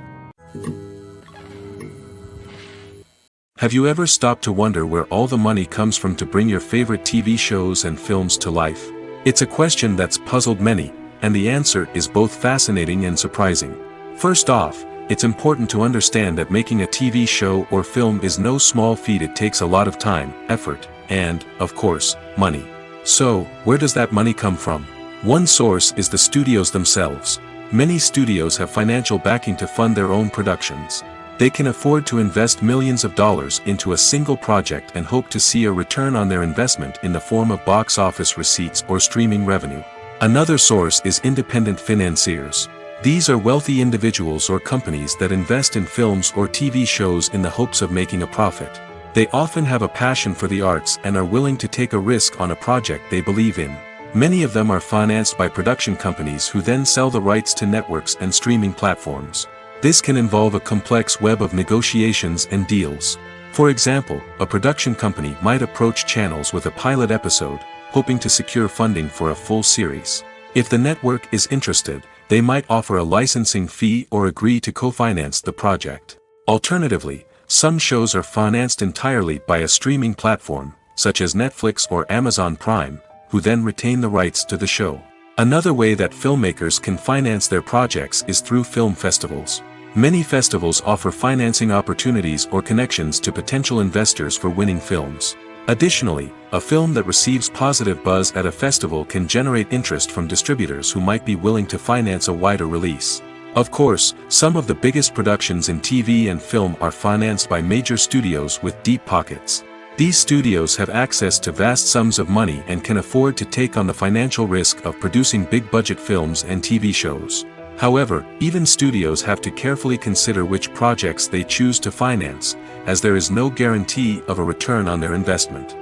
Have you ever stopped to wonder where all the money comes from to bring your favorite TV shows and films to life? It's a question that's puzzled many, and the answer is both fascinating and surprising. First off, it's important to understand that making a TV show or film is no small feat. It takes a lot of time, effort, and, of course, money. So, where does that money come from? One source is the studios themselves. Many studios have financial backing to fund their own productions. They can afford to invest millions of dollars into a single project and hope to see a return on their investment in the form of box office receipts or streaming revenue. Another source is independent financiers. These are wealthy individuals or companies that invest in films or TV shows in the hopes of making a profit. They often have a passion for the arts and are willing to take a risk on a project they believe in. Many of them are financed by production companies who then sell the rights to networks and streaming platforms. This can involve a complex web of negotiations and deals. For example, a production company might approach channels with a pilot episode, hoping to secure funding for a full series. If the network is interested, they might offer a licensing fee or agree to co-finance the project. Alternatively, some shows are financed entirely by a streaming platform, such as Netflix or Amazon Prime, who then retain the rights to the show. Another way that filmmakers can finance their projects is through film festivals. Many festivals offer financing opportunities or connections to potential investors for winning films. Additionally, a film that receives positive buzz at a festival can generate interest from distributors who might be willing to finance a wider release. Of course, some of the biggest productions in TV and film are financed by major studios with deep pockets. These studios have access to vast sums of money and can afford to take on the financial risk of producing big-budget films and TV shows. However, even studios have to carefully consider which projects they choose to finance, as there is no guarantee of a return on their investment.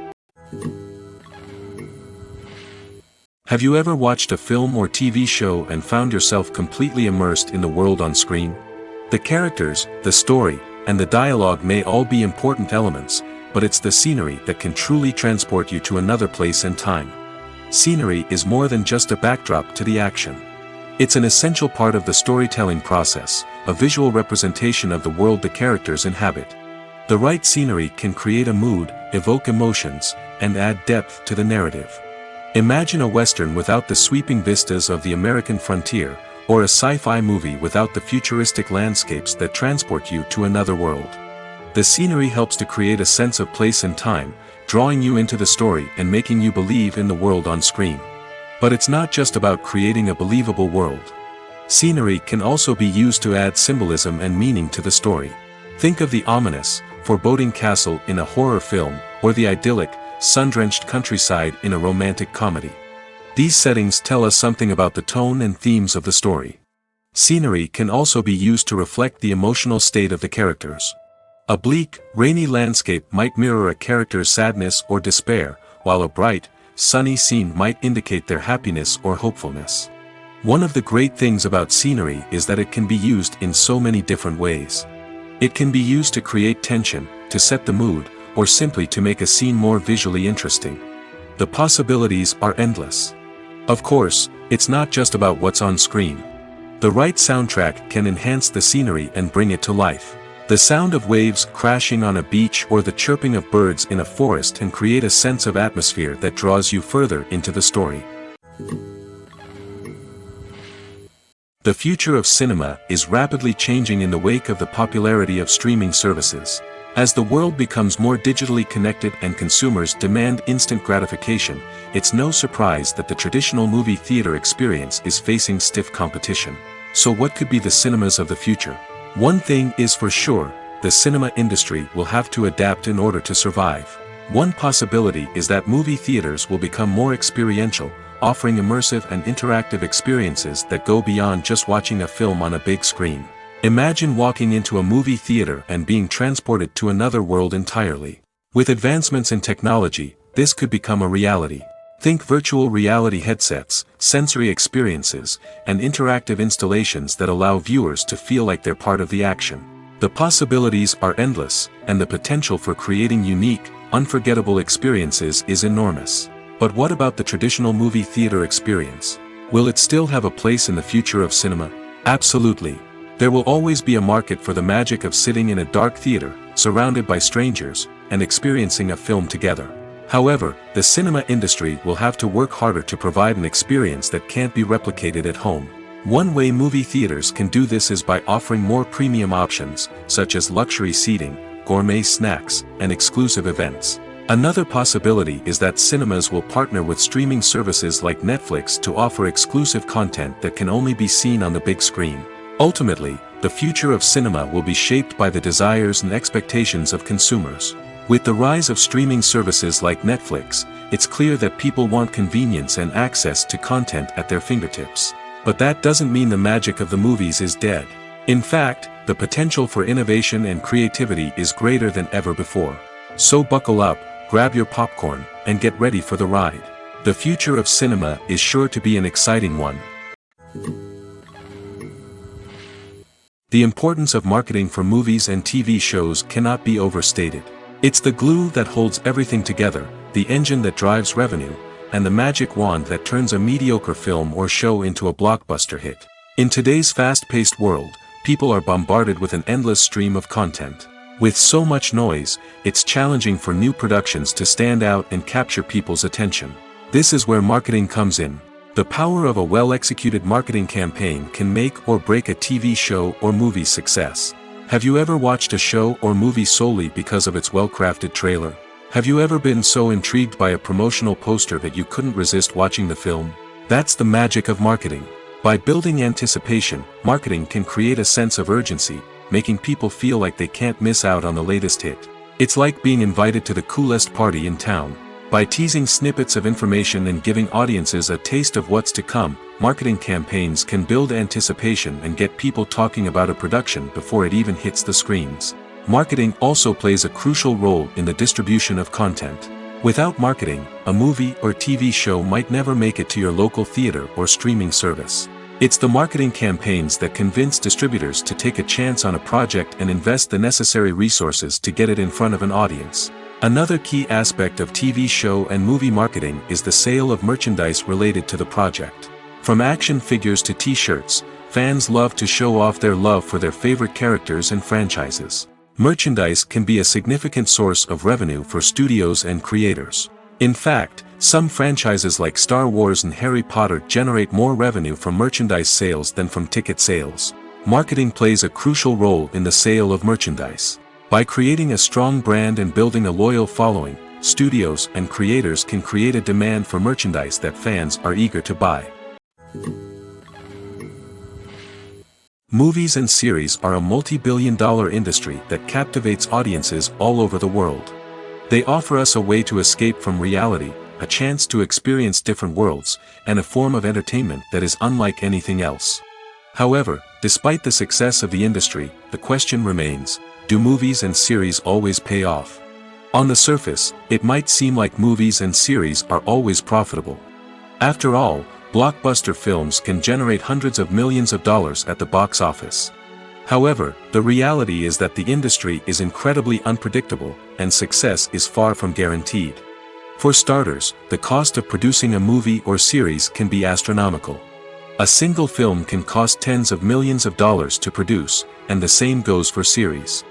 Have you ever watched a film or TV show and found yourself completely immersed in the world on screen? The characters, the story, and the dialogue may all be important elements, but it's the scenery that can truly transport you to another place and time. Scenery is more than just a backdrop to the action. It's an essential part of the storytelling process, a visual representation of the world the characters inhabit. The right scenery can create a mood, evoke emotions, and add depth to the narrative. Imagine a Western without the sweeping vistas of the American frontier, or a sci-fi movie without the futuristic landscapes that transport you to another world. The scenery helps to create a sense of place and time, drawing you into the story and making you believe in the world on screen. But it's not just about creating a believable world. Scenery can also be used to add symbolism and meaning to the story. Think of the ominous, foreboding castle in a horror film, or the idyllic, sun-drenched countryside in a romantic comedy. These settings tell us something about the tone and themes of the story. Scenery can also be used to reflect the emotional state of the characters. A bleak, rainy landscape might mirror a character's sadness or despair, while a bright, sunny scene might indicate their happiness or hopefulness. One of the great things about scenery is that it can be used in so many different ways. It can be used to create tension, to set the mood, or simply to make a scene more visually interesting. The possibilities are endless. Of course, it's not just about what's on screen. The right soundtrack can enhance the scenery and bring it to life. The sound of waves crashing on a beach or the chirping of birds in a forest can create a sense of atmosphere that draws you further into the story. The future of cinema is rapidly changing in the wake of the popularity of streaming services. As the world becomes more digitally connected and consumers demand instant gratification, it's no surprise that the traditional movie theater experience is facing stiff competition. So what could be the cinemas of the future? One thing is for sure, the cinema industry will have to adapt in order to survive. One possibility is that movie theaters will become more experiential, offering immersive and interactive experiences that go beyond just watching a film on a big screen. Imagine walking into a movie theater and being transported to another world entirely. With advancements in technology, this could become a reality. Think virtual reality headsets, sensory experiences, and interactive installations that allow viewers to feel like they're part of the action. The possibilities are endless, and the potential for creating unique, unforgettable experiences is enormous. But what about the traditional movie theater experience? Will it still have a place in the future of cinema? Absolutely. There will always be a market for the magic of sitting in a dark theater, surrounded by strangers, and experiencing a film together. However, the cinema industry will have to work harder to provide an experience that can't be replicated at home. One way movie theaters can do this is by offering more premium options, such as luxury seating, gourmet snacks, and exclusive events. Another possibility is that cinemas will partner with streaming services like Netflix to offer exclusive content that can only be seen on the big screen. Ultimately, the future of cinema will be shaped by the desires and expectations of consumers. With the rise of streaming services like Netflix, it's clear that people want convenience and access to content at their fingertips. But that doesn't mean the magic of the movies is dead. In fact, the potential for innovation and creativity is greater than ever before. So buckle up, grab your popcorn, and get ready for the ride. The future of cinema is sure to be an exciting one. The importance of marketing for movies and TV shows cannot be overstated. It's the glue that holds everything together, the engine that drives revenue, and the magic wand that turns a mediocre film or show into a blockbuster hit. In today's fast-paced world, people are bombarded with an endless stream of content. With so much noise, it's challenging for new productions to stand out and capture people's attention. This is where marketing comes in. The power of a well-executed marketing campaign can make or break a TV show or movie's success. Have you ever watched a show or movie solely because of its well-crafted trailer? Have you ever been so intrigued by a promotional poster that you couldn't resist watching the film? That's the magic of marketing. By building anticipation, marketing can create a sense of urgency, making people feel like they can't miss out on the latest hit. It's like being invited to the coolest party in town. By teasing snippets of information and giving audiences a taste of what's to come, marketing campaigns can build anticipation and get people talking about a production before it even hits the screens. Marketing also plays a crucial role in the distribution of content. Without marketing, a movie or TV show might never make it to your local theater or streaming service. It's the marketing campaigns that convince distributors to take a chance on a project and invest the necessary resources to get it in front of an audience. Another key aspect of TV show and movie marketing is the sale of merchandise related to the project. From action figures to t-shirts, fans love to show off their love for their favorite characters and franchises. Merchandise can be a significant source of revenue for studios and creators. In fact, some franchises like Star Wars and Harry Potter generate more revenue from merchandise sales than from ticket sales. Marketing plays a crucial role in the sale of merchandise. By creating a strong brand and building a loyal following, studios and creators can create a demand for merchandise that fans are eager to buy. Movies and series are a multi-billion-dollar industry that captivates audiences all over the world. They offer us a way to escape from reality, a chance to experience different worlds, and a form of entertainment that is unlike anything else. However, despite the success of the industry, the question remains: do movies and series always pay off? On the surface, it might seem like movies and series are always profitable. After all, blockbuster films can generate hundreds of millions of dollars at the box office. However, the reality is that the industry is incredibly unpredictable, and success is far from guaranteed. For starters, the cost of producing a movie or series can be astronomical. A single film can cost tens of millions of dollars to produce, and the same goes for series.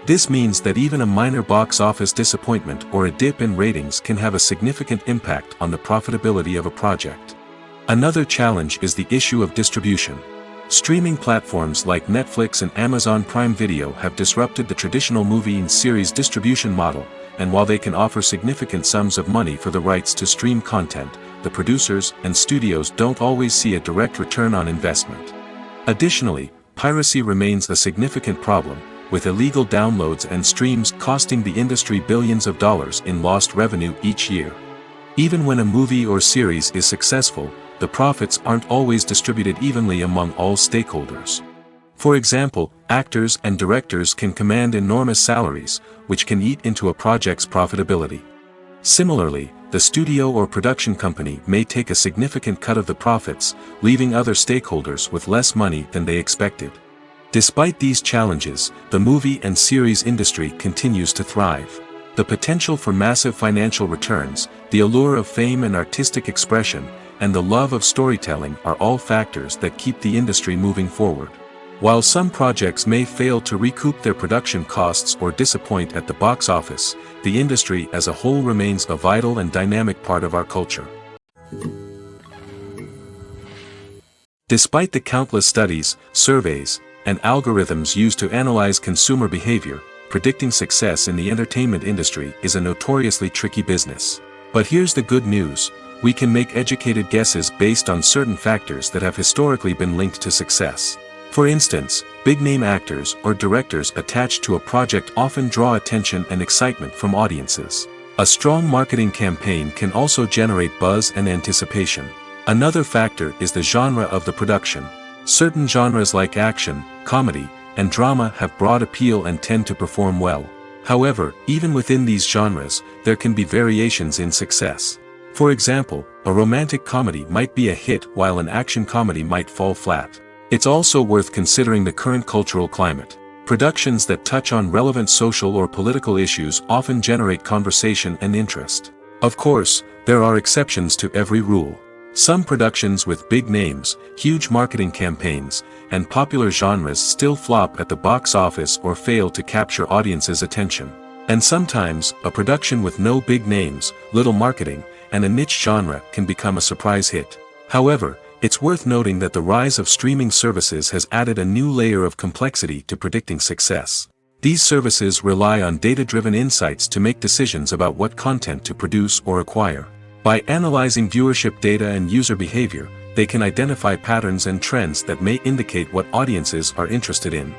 This means that even a minor box office disappointment or a dip in ratings can have a significant impact on the profitability of a project. Another challenge is the issue of distribution. Streaming platforms like Netflix and Amazon Prime Video have disrupted the traditional movie and series distribution model, and while they can offer significant sums of money for the rights to stream content, the producers and studios don't always see a direct return on investment. Additionally, piracy remains a significant problem, with illegal downloads and streams costing the industry billions of dollars in lost revenue each year. Even when a movie or series is successful, the profits aren't always distributed evenly among all stakeholders. For example, actors and directors can command enormous salaries, which can eat into a project's profitability. Similarly, the studio or production company may take a significant cut of the profits, leaving other stakeholders with less money than they expected. Despite these challenges, the movie and series industry continues to thrive. The potential for massive financial returns, the allure of fame and artistic expression, and the love of storytelling are all factors that keep the industry moving forward. While some projects may fail to recoup their production costs or disappoint at the box office, the industry as a whole remains a vital and dynamic part of our culture. Despite the countless studies, surveys, and algorithms used to analyze consumer behavior, predicting success in the entertainment industry is a notoriously tricky business. But here's the good news: we can make educated guesses based on certain factors that have historically been linked to success. For instance, big-name actors or directors attached to a project often draw attention and excitement from audiences. A strong marketing campaign can also generate buzz and anticipation. Another factor is the genre of the production. Certain genres like action, comedy, and drama have broad appeal and tend to perform well. However, even within these genres, there can be variations in success. For example, a romantic comedy might be a hit while an action comedy might fall flat. It's also worth considering the current cultural climate. Productions that touch on relevant social or political issues often generate conversation and interest. Of course, there are exceptions to every rule. Some productions with big names, huge marketing campaigns, and popular genres still flop at the box office or fail to capture audiences' attention. And sometimes, a production with no big names, little marketing, and a niche genre can become a surprise hit. However, it's worth noting that the rise of streaming services has added a new layer of complexity to predicting success. These services rely on data-driven insights to make decisions about what content to produce or acquire. By analyzing viewership data and user behavior, they can identify patterns and trends that may indicate what audiences are interested in.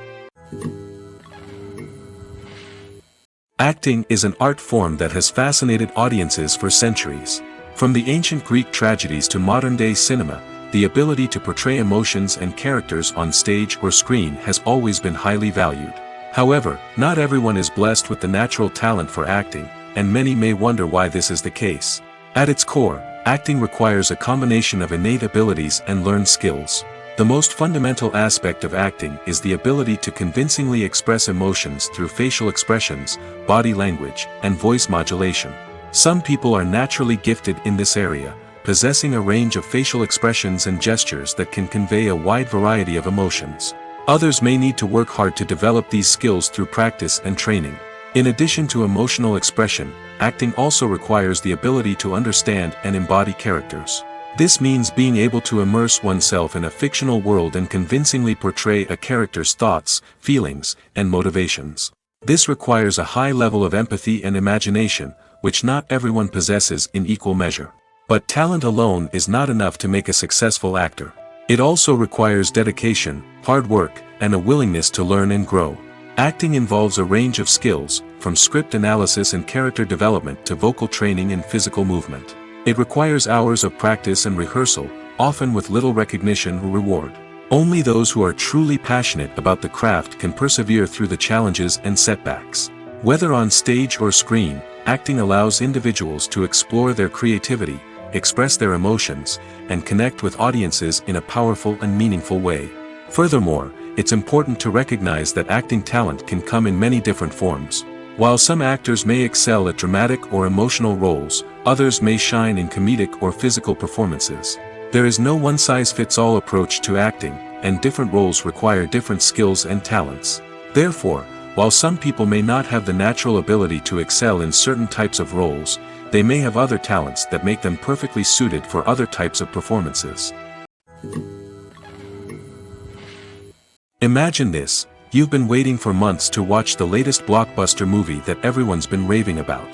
Acting is an art form that has fascinated audiences for centuries. From the ancient Greek tragedies to modern-day cinema, the ability to portray emotions and characters on stage or screen has always been highly valued. However, not everyone is blessed with the natural talent for acting, and many may wonder why this is the case. At its core, acting requires a combination of innate abilities and learned skills. The most fundamental aspect of acting is the ability to convincingly express emotions through facial expressions, body language, and voice modulation. Some people are naturally gifted in this area, possessing a range of facial expressions and gestures that can convey a wide variety of emotions. Others may need to work hard to develop these skills through practice and training. In addition to emotional expression, acting also requires the ability to understand and embody characters. This means being able to immerse oneself in a fictional world and convincingly portray a character's thoughts, feelings, and motivations. This requires a high level of empathy and imagination, which not everyone possesses in equal measure. But talent alone is not enough to make a successful actor. It also requires dedication, hard work, and a willingness to learn and grow. Acting involves a range of skills, from script analysis and character development to vocal training and physical movement. It requires hours of practice and rehearsal, often with little recognition or reward. Only those who are truly passionate about the craft can persevere through the challenges and setbacks. Whether on stage or screen, acting allows individuals to explore their creativity, express their emotions, and connect with audiences in a powerful and meaningful way. Furthermore, it's important to recognize that acting talent can come in many different forms. While some actors may excel at dramatic or emotional roles, others may shine in comedic or physical performances. There is no one-size-fits-all approach to acting, and different roles require different skills and talents. Therefore, while some people may not have the natural ability to excel in certain types of roles, they may have other talents that make them perfectly suited for other types of performances. Imagine this: you've been waiting for months to watch the latest blockbuster movie that everyone's been raving about.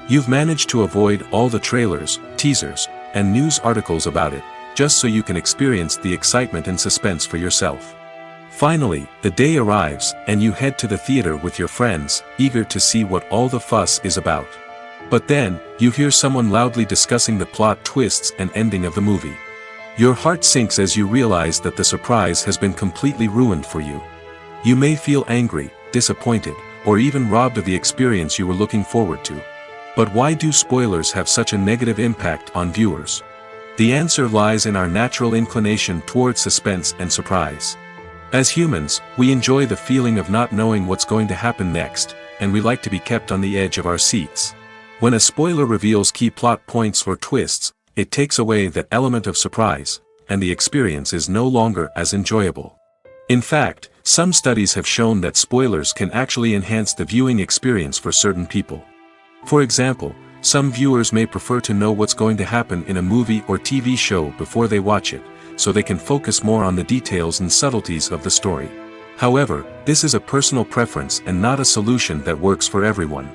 You've managed to avoid all the trailers, teasers, and news articles about it, just so you can experience the excitement and suspense for yourself. Finally, the day arrives, and you head to the theater with your friends, eager to see what all the fuss is about. But then, you hear someone loudly discussing the plot twists and ending of the movie. Your heart sinks as you realize that the surprise has been completely ruined for you. You may feel angry, disappointed, or even robbed of the experience you were looking forward to. But why do spoilers have such a negative impact on viewers? The answer lies in our natural inclination toward suspense and surprise. As humans, we enjoy the feeling of not knowing what's going to happen next, and we like to be kept on the edge of our seats. When a spoiler reveals key plot points or twists, it takes away that element of surprise, and the experience is no longer as enjoyable. In fact, some studies have shown that spoilers can actually enhance the viewing experience for certain people. For example, some viewers may prefer to know what's going to happen in a movie or TV show before they watch it, so they can focus more on the details and subtleties of the story. However, this is a personal preference and not a solution that works for everyone.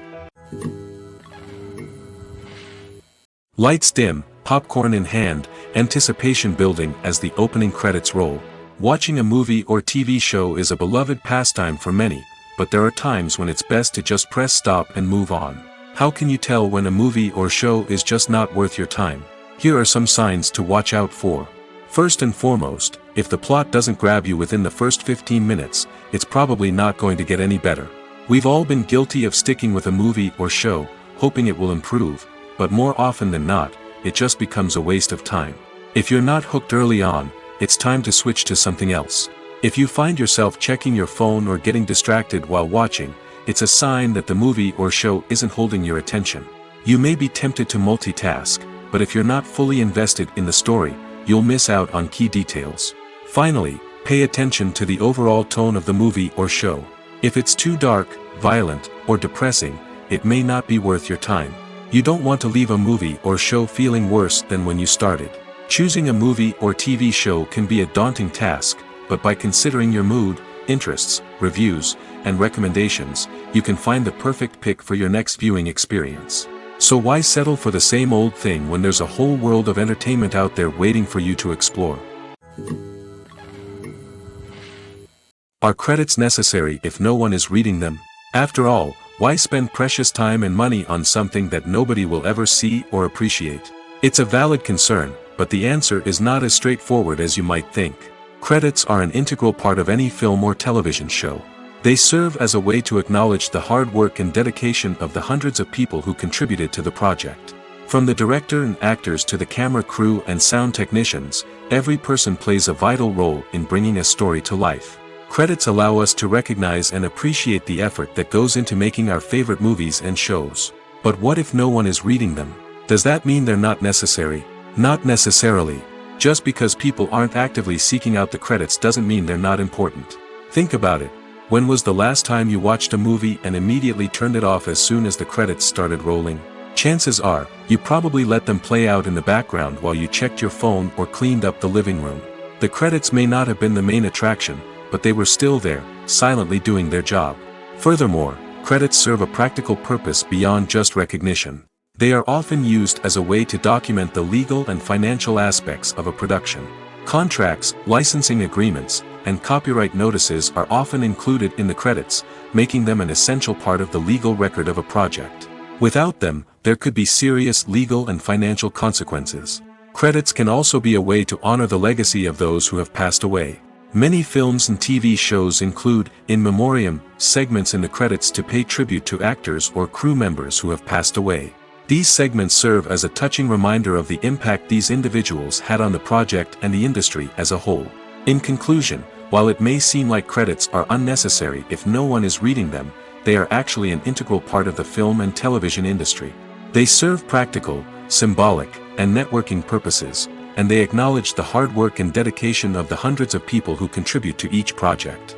Lights dim, popcorn in hand, anticipation building as the opening credits roll. Watching a movie or TV show is a beloved pastime for many, but there are times when it's best to just press stop and move on. How can you tell when a movie or show is just not worth your time? Here are some signs to watch out for. First and foremost, if the plot doesn't grab you within the first 15 minutes, it's probably not going to get any better. We've all been guilty of sticking with a movie or show, hoping it will improve, but more often than not, it just becomes a waste of time. If you're not hooked early on, it's time to switch to something else. If you find yourself checking your phone or getting distracted while watching, it's a sign that the movie or show isn't holding your attention. You may be tempted to multitask, but if you're not fully invested in the story, you'll miss out on key details. Finally, pay attention to the overall tone of the movie or show. If it's too dark, violent, or depressing, it may not be worth your time. You don't want to leave a movie or show feeling worse than when you started. Choosing a movie or TV show can be a daunting task, but by considering your mood, interests, reviews, and recommendations, you can find the perfect pick for your next viewing experience. So why settle for the same old thing when there's a whole world of entertainment out there waiting for you to explore? Are credits necessary if no one is reading them? After all, why spend precious time and money on something that nobody will ever see or appreciate? It's a valid concern, but the answer is not as straightforward as you might think. Credits are an integral part of any film or television show. They serve as a way to acknowledge the hard work and dedication of the hundreds of people who contributed to the project. From the director and actors to the camera crew and sound technicians, every person plays a vital role in bringing a story to life. Credits allow us to recognize and appreciate the effort that goes into making our favorite movies and shows. But what if no one is reading them? Does that mean they're not necessary? Not necessarily. Just because people aren't actively seeking out the credits doesn't mean they're not important. Think about it. When was the last time you watched a movie and immediately turned it off as soon as the credits started rolling? Chances are, you probably let them play out in the background while you checked your phone or cleaned up the living room. The credits may not have been the main attraction, but they were still there, silently doing their job. Furthermore, credits serve a practical purpose beyond just recognition. They are often used as a way to document the legal and financial aspects of a production. Contracts, licensing agreements, and copyright notices are often included in the credits, making them an essential part of the legal record of a project. Without them, there could be serious legal and financial consequences. Credits can also be a way to honor the legacy of those who have passed away. Many films and TV shows include, in memoriam, segments in the credits to pay tribute to actors or crew members who have passed away. These segments serve as a touching reminder of the impact these individuals had on the project and the industry as a whole. In conclusion, While it may seem like credits are unnecessary if no one is reading them, they are actually an integral part of the film and television industry. They serve practical, symbolic, and networking purposes, and they acknowledge the hard work and dedication of the hundreds of people who contribute to each project.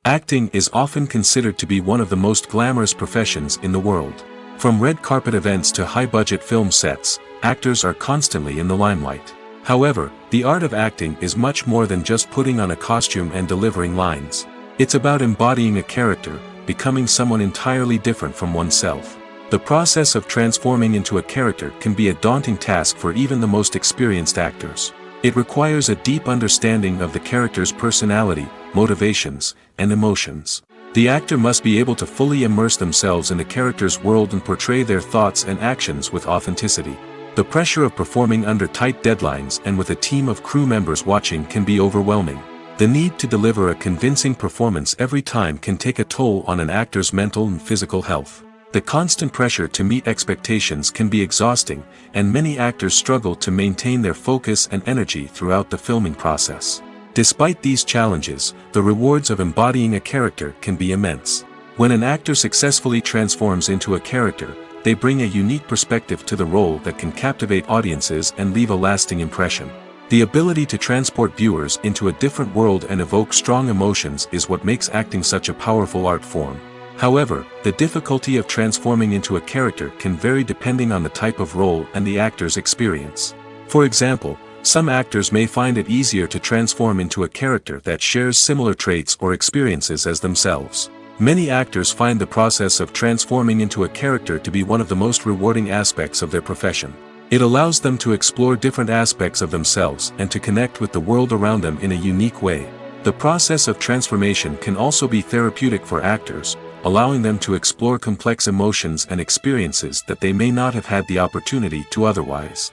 Acting is often considered to be one of the most glamorous professions in the world. From red carpet events to high-budget film sets, actors are constantly in the limelight. However, the art of acting is much more than just putting on a costume and delivering lines. It's about embodying a character, becoming someone entirely different from oneself. The process of transforming into a character can be a daunting task for even the most experienced actors. It requires a deep understanding of the character's personality, motivations, and emotions. The actor must be able to fully immerse themselves in the character's world and portray their thoughts and actions with authenticity. The pressure of performing under tight deadlines and with a team of crew members watching can be overwhelming. The need to deliver a convincing performance every time can take a toll on an actor's mental and physical health. The constant pressure to meet expectations can be exhausting, and many actors struggle to maintain their focus and energy throughout the filming process. Despite these challenges, the rewards of embodying a character can be immense. When an actor successfully transforms into a character, they bring a unique perspective to the role that can captivate audiences and leave a lasting impression. The ability to transport viewers into a different world and evoke strong emotions is what makes acting such a powerful art form. However, the difficulty of transforming into a character can vary depending on the type of role and the actor's experience. For example, some actors may find it easier to transform into a character that shares similar traits or experiences as themselves. Many actors find the process of transforming into a character to be one of the most rewarding aspects of their profession. It allows them to explore different aspects of themselves and to connect with the world around them in a unique way. The process of transformation can also be therapeutic for actors, allowing them to explore complex emotions and experiences that they may not have had the opportunity to otherwise.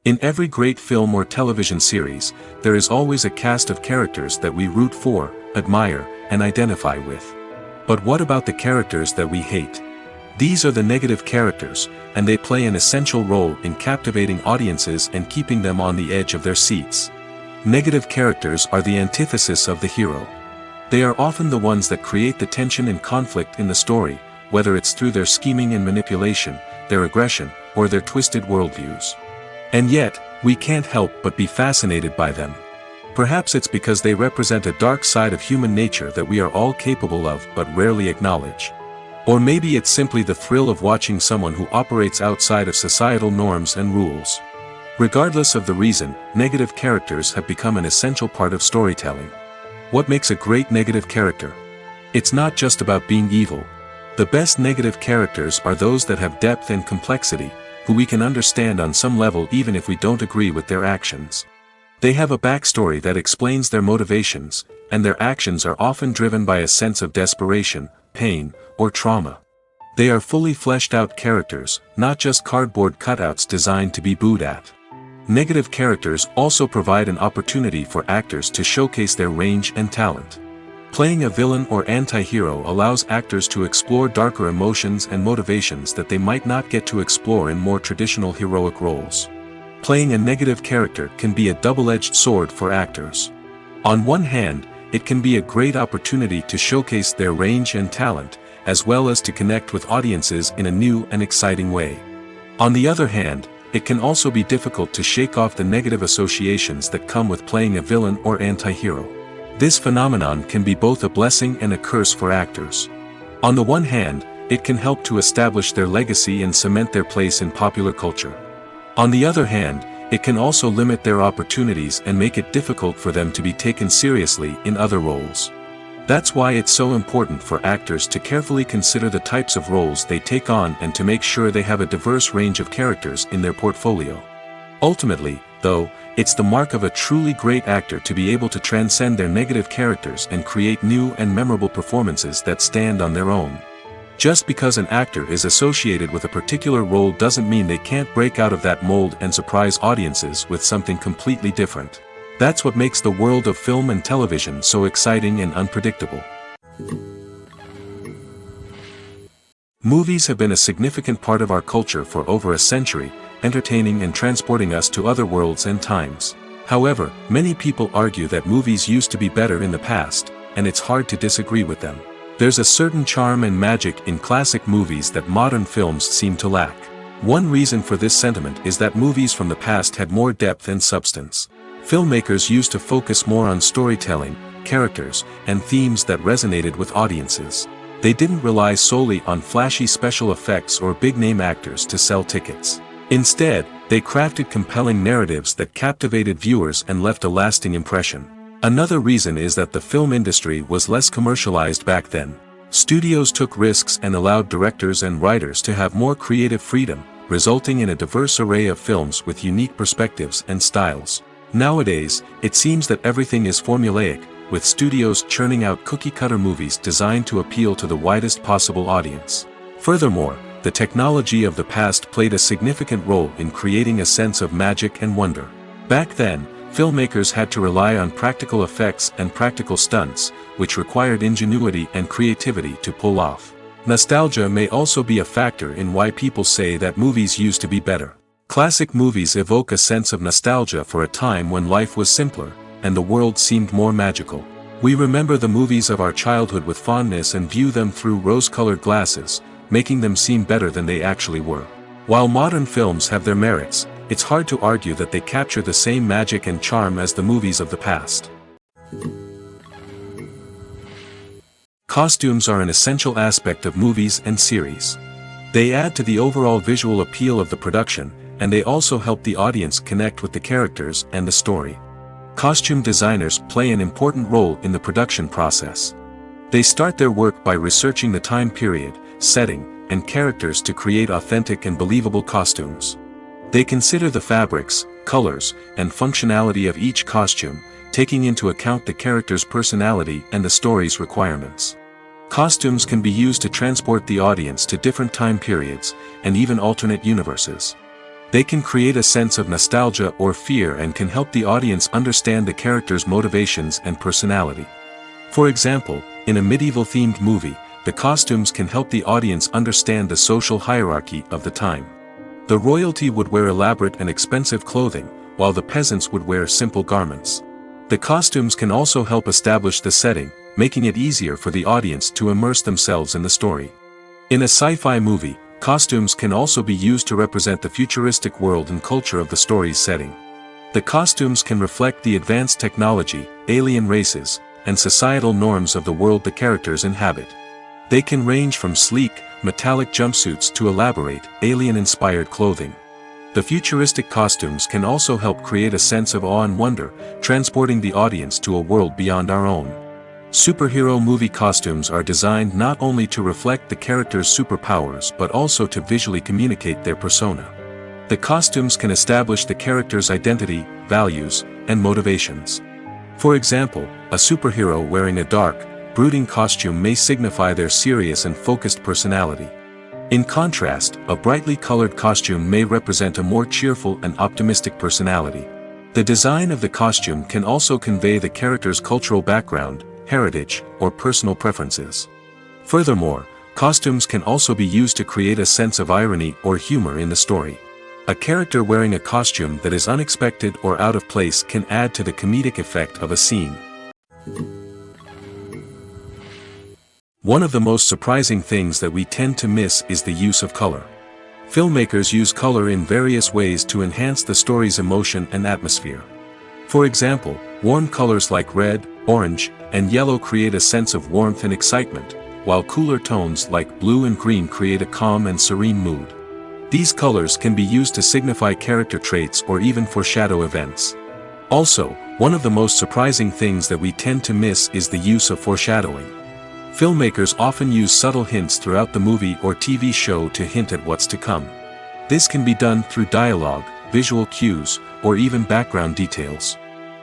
In every great film or television series, there is always a cast of characters that we root for, admire, and identify with. But what about the characters that we hate? These are the negative characters, and they play an essential role in captivating audiences and keeping them on the edge of their seats. Negative characters are the antithesis of the hero. They are often the ones that create the tension and conflict in the story, whether it's through their scheming and manipulation, their aggression, or their twisted worldviews. And yet, we can't help but be fascinated by them. Perhaps it's because they represent a dark side of human nature that we are all capable of but rarely acknowledge. Or maybe it's simply the thrill of watching someone who operates outside of societal norms and rules. Regardless of the reason, negative characters have become an essential part of storytelling. What makes a great negative character? It's not just about being evil. The best negative characters are those that have depth and complexity, who we can understand on some level even if we don't agree with their actions. They have a backstory that explains their motivations, and their actions are often driven by a sense of desperation, pain, or trauma. They are fully fleshed out characters, not just cardboard cutouts designed to be booed at. Negative characters also provide an opportunity for actors to showcase their range and talent. Playing a villain or anti-hero allows actors to explore darker emotions and motivations that they might not get to explore in more traditional heroic roles. Playing a negative character can be a double-edged sword for actors. On one hand, it can be a great opportunity to showcase their range and talent, as well as to connect with audiences in a new and exciting way. On the other hand, it can also be difficult to shake off the negative associations that come with playing a villain or anti-hero. This phenomenon can be both a blessing and a curse for actors. On the one hand, it can help to establish their legacy and cement their place in popular culture. On the other hand, it can also limit their opportunities and make it difficult for them to be taken seriously in other roles. That's why it's so important for actors to carefully consider the types of roles they take on and to make sure they have a diverse range of characters in their portfolio. Ultimately, though, it's the mark of a truly great actor to be able to transcend their negative characters and create new and memorable performances that stand on their own. Just because an actor is associated with a particular role doesn't mean they can't break out of that mold and surprise audiences with something completely different. That's what makes the world of film and television so exciting and unpredictable. Movies have been a significant part of our culture for over a century, entertaining and transporting us to other worlds and times. However, many people argue that movies used to be better in the past, and it's hard to disagree with them. There's a certain charm and magic in classic movies that modern films seem to lack. One reason for this sentiment is that movies from the past had more depth and substance. Filmmakers used to focus more on storytelling, characters, and themes that resonated with audiences. They didn't rely solely on flashy special effects or big-name actors to sell tickets. Instead, they crafted compelling narratives that captivated viewers and left a lasting impression. Another reason is that the film industry was less commercialized back then. Studios took risks and allowed directors and writers to have more creative freedom, resulting in a diverse array of films with unique perspectives and styles. Nowadays, it seems that everything is formulaic, with studios churning out cookie-cutter movies designed to appeal to the widest possible audience. Furthermore, the technology of the past played a significant role in creating a sense of magic and wonder. Back then, filmmakers had to rely on practical effects and practical stunts, which required ingenuity and creativity to pull off. Nostalgia may also be a factor in why people say that movies used to be better. Classic movies evoke a sense of nostalgia for a time when life was simpler, and the world seemed more magical. We remember the movies of our childhood with fondness and view them through rose-colored glasses, making them seem better than they actually were. While modern films have their merits, it's hard to argue that they capture the same magic and charm as the movies of the past. Costumes are an essential aspect of movies and series. They add to the overall visual appeal of the production, and they also help the audience connect with the characters and the story. Costume designers play an important role in the production process. They start their work by researching the time period, setting, and characters to create authentic and believable costumes. They consider the fabrics, colors, and functionality of each costume, taking into account the character's personality and the story's requirements. Costumes can be used to transport the audience to different time periods, and even alternate universes. They can create a sense of nostalgia or fear and can help the audience understand the character's motivations and personality. For example, in a medieval-themed movie, the costumes can help the audience understand the social hierarchy of the time. The royalty would wear elaborate and expensive clothing, while the peasants would wear simple garments. The costumes can also help establish the setting, making it easier for the audience to immerse themselves in the story. In a sci-fi movie, costumes can also be used to represent the futuristic world and culture of the story's setting. The costumes can reflect the advanced technology, alien races, and societal norms of the world the characters inhabit. They can range from sleek, metallic jumpsuits to elaborate, alien-inspired clothing. The futuristic costumes can also help create a sense of awe and wonder, transporting the audience to a world beyond our own. Superhero movie costumes are designed not only to reflect the character's superpowers but also to visually communicate their persona. The costumes can establish the character's identity, values, and motivations. For example, a superhero wearing a dark, brooding costume may signify their serious and focused personality. In contrast, a brightly colored costume may represent a more cheerful and optimistic personality. The design of the costume can also convey the character's cultural background, heritage, or personal preferences. Furthermore, costumes can also be used to create a sense of irony or humor in the story. A character wearing a costume that is unexpected or out of place can add to the comedic effect of a scene. One of the most surprising things that we tend to miss is the use of color. Filmmakers use color in various ways to enhance the story's emotion and atmosphere. For example, warm colors like red, orange, and yellow create a sense of warmth and excitement, while cooler tones like blue and green create a calm and serene mood. These colors can be used to signify character traits or even foreshadow events. Also, one of the most surprising things that we tend to miss is the use of foreshadowing. Filmmakers often use subtle hints throughout the movie or TV show to hint at what's to come. This can be done through dialogue, visual cues, or even background details.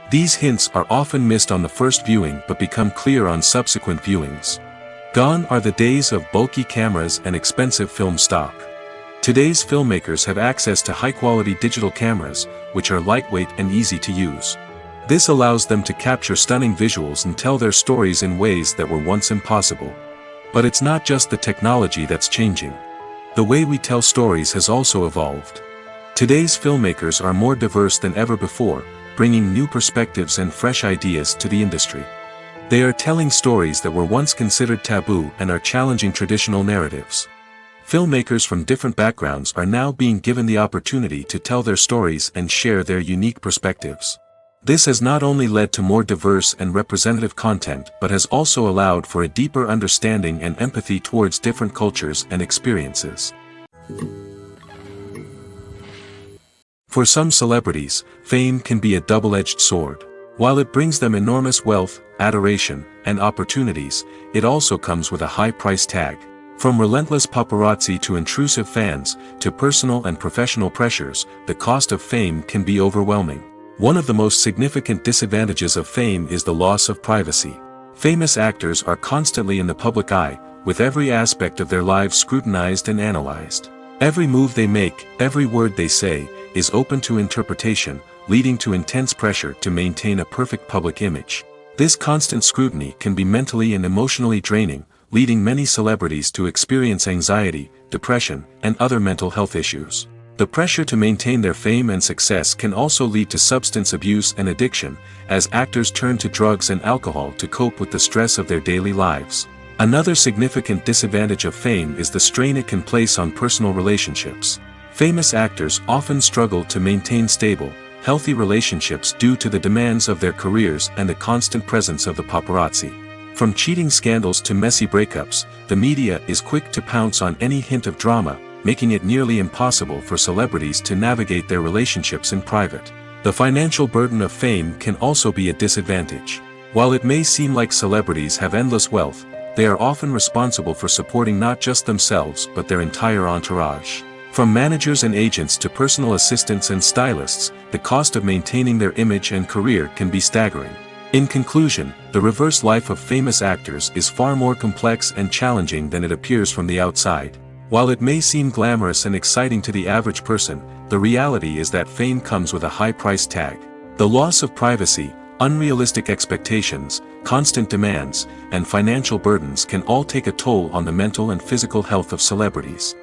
These hints are often missed on the first viewing but become clear on subsequent viewings. Gone are the days of bulky cameras and expensive film stock. Today's filmmakers have access to high-quality digital cameras, which are lightweight and easy to use. This allows them to capture stunning visuals and tell their stories in ways that were once impossible. But it's not just the technology that's changing. The way we tell stories has also evolved. Today's filmmakers are more diverse than ever before, bringing new perspectives and fresh ideas to the industry. They are telling stories that were once considered taboo and are challenging traditional narratives. Filmmakers from different backgrounds are now being given the opportunity to tell their stories and share their unique perspectives. This has not only led to more diverse and representative content but has also allowed for a deeper understanding and empathy towards different cultures and experiences. For some celebrities, fame can be a double-edged sword. While it brings them enormous wealth, adoration, and opportunities, it also comes with a high price tag. From relentless paparazzi to intrusive fans, to personal and professional pressures, the cost of fame can be overwhelming. One of the most significant disadvantages of fame is the loss of privacy. Famous actors are constantly in the public eye, with every aspect of their lives scrutinized and analyzed. Every move they make, every word they say, is open to interpretation, leading to intense pressure to maintain a perfect public image. This constant scrutiny can be mentally and emotionally draining, leading many celebrities to experience anxiety, depression, and other mental health issues. The pressure to maintain their fame and success can also lead to substance abuse and addiction, as actors turn to drugs and alcohol to cope with the stress of their daily lives. Another significant disadvantage of fame is the strain it can place on personal relationships. Famous actors often struggle to maintain stable, healthy relationships due to the demands of their careers and the constant presence of the paparazzi. From cheating scandals to messy breakups, the media is quick to pounce on any hint of drama, making it nearly impossible for celebrities to navigate their relationships in private. The financial burden of fame can also be a disadvantage. While it may seem like celebrities have endless wealth, they are often responsible for supporting not just themselves but their entire entourage. From managers and agents to personal assistants and stylists, the cost of maintaining their image and career can be staggering. In conclusion, the reverse life of famous actors is far more complex and challenging than it appears from the outside. While it may seem glamorous and exciting to the average person, the reality is that fame comes with a high price tag. The loss of privacy, unrealistic expectations, constant demands, and financial burdens can all take a toll on the mental and physical health of celebrities.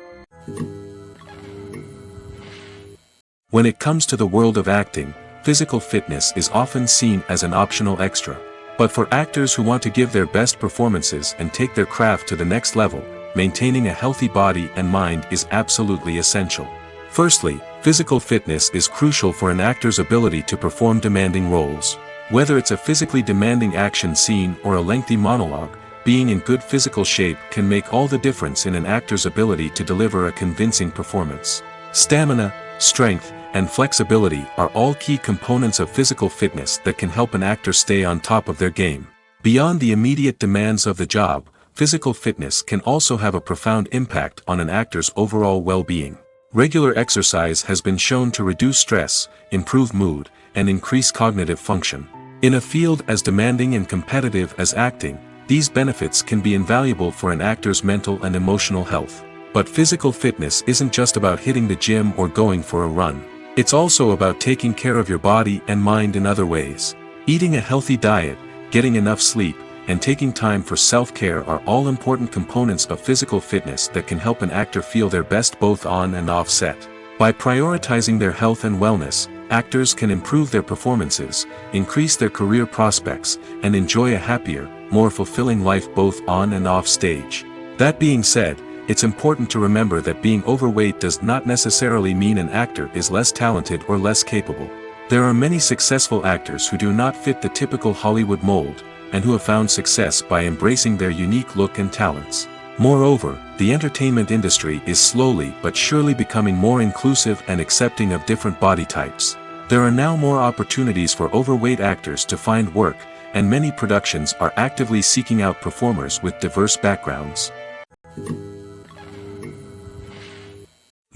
When it comes to the world of acting, physical fitness is often seen as an optional extra. But for actors who want to give their best performances and take their craft to the next level, maintaining a healthy body and mind is absolutely essential. Firstly, physical fitness is crucial for an actor's ability to perform demanding roles. Whether it's a physically demanding action scene or a lengthy monologue, being in good physical shape can make all the difference in an actor's ability to deliver a convincing performance. Stamina, strength, and flexibility are all key components of physical fitness that can help an actor stay on top of their game. Beyond the immediate demands of the job, physical fitness can also have a profound impact on an actor's overall well-being. Regular exercise has been shown to reduce stress, improve mood, and increase cognitive function. In a field as demanding and competitive as acting, these benefits can be invaluable for an actor's mental and emotional health. But physical fitness isn't just about hitting the gym or going for a run. It's also about taking care of your body and mind in other ways. Eating a healthy diet, getting enough sleep, and taking time for self-care are all important components of physical fitness that can help an actor feel their best both on and off set. By prioritizing their health and wellness, actors can improve their performances, increase their career prospects, and enjoy a happier, more fulfilling life both on and off stage. That being said, it's important to remember that being overweight does not necessarily mean an actor is less talented or less capable. There are many successful actors who do not fit the typical Hollywood mold, and who have found success by embracing their unique look and talents. Moreover, the entertainment industry is slowly but surely becoming more inclusive and accepting of different body types. There are now more opportunities for overweight actors to find work, and many productions are actively seeking out performers with diverse backgrounds.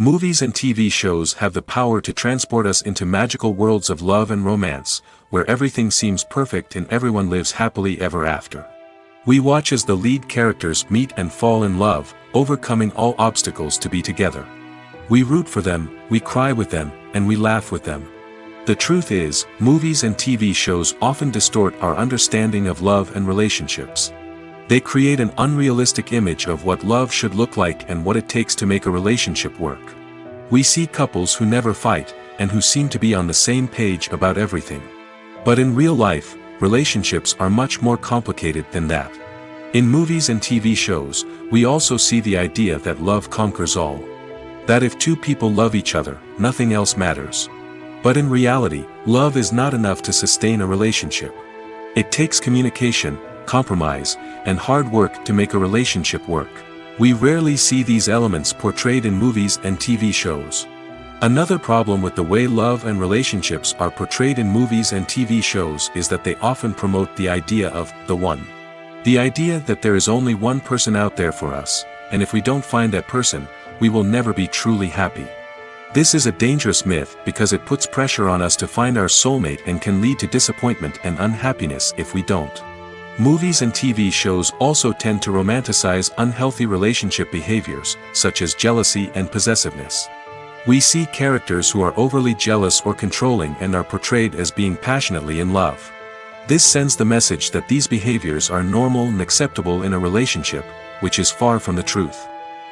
Movies and TV shows have the power to transport us into magical worlds of love and romance, where everything seems perfect and everyone lives happily ever after. We watch as the lead characters meet and fall in love, overcoming all obstacles to be together. We root for them, we cry with them, and we laugh with them. The truth is, movies and TV shows often distort our understanding of love and relationships. They create an unrealistic image of what love should look like and what it takes to make a relationship work. We see couples who never fight, and who seem to be on the same page about everything. But in real life, relationships are much more complicated than that. In movies and TV shows, we also see the idea that love conquers all. That if two people love each other, nothing else matters. But in reality, love is not enough to sustain a relationship. It takes communication, compromise, and hard work to make a relationship work. We rarely see these elements portrayed in movies and TV shows. Another problem with the way love and relationships are portrayed in movies and TV shows is that they often promote the idea of the one. The idea that there is only one person out there for us, and if we don't find that person, we will never be truly happy. This is a dangerous myth because it puts pressure on us to find our soulmate and can lead to disappointment and unhappiness if we don't. Movies and TV shows also tend to romanticize unhealthy relationship behaviors, such as jealousy and possessiveness. We see characters who are overly jealous or controlling and are portrayed as being passionately in love. This sends the message that these behaviors are normal and acceptable in a relationship, which is far from the truth.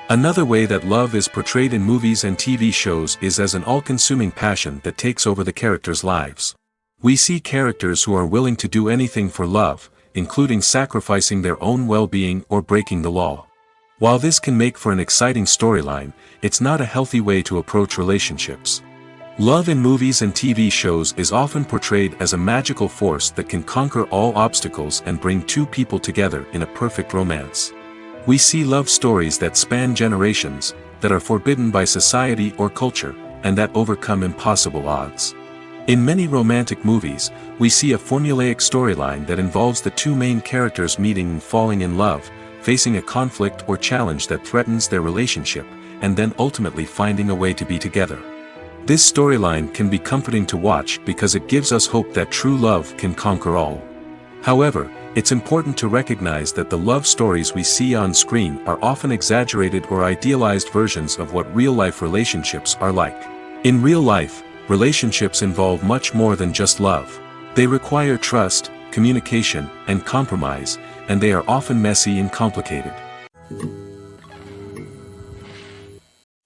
Another way that love is portrayed in movies and TV shows is as an all-consuming passion that takes over the characters' lives. We see characters who are willing to do anything for love, including sacrificing their own well-being or breaking the law. While this can make for an exciting storyline, it's not a healthy way to approach relationships. Love in movies and TV shows is often portrayed as a magical force that can conquer all obstacles and bring two people together in a perfect romance. We see love stories that span generations, that are forbidden by society or culture, and that overcome impossible odds. In many romantic movies, we see a formulaic storyline that involves the two main characters meeting and falling in love, facing a conflict or challenge that threatens their relationship, and then ultimately finding a way to be together. This storyline can be comforting to watch because it gives us hope that true love can conquer all. However, it's important to recognize that the love stories we see on screen are often exaggerated or idealized versions of what real-life relationships are like. In real life, relationships involve much more than just love. They require trust, communication, and compromise, and they are often messy and complicated.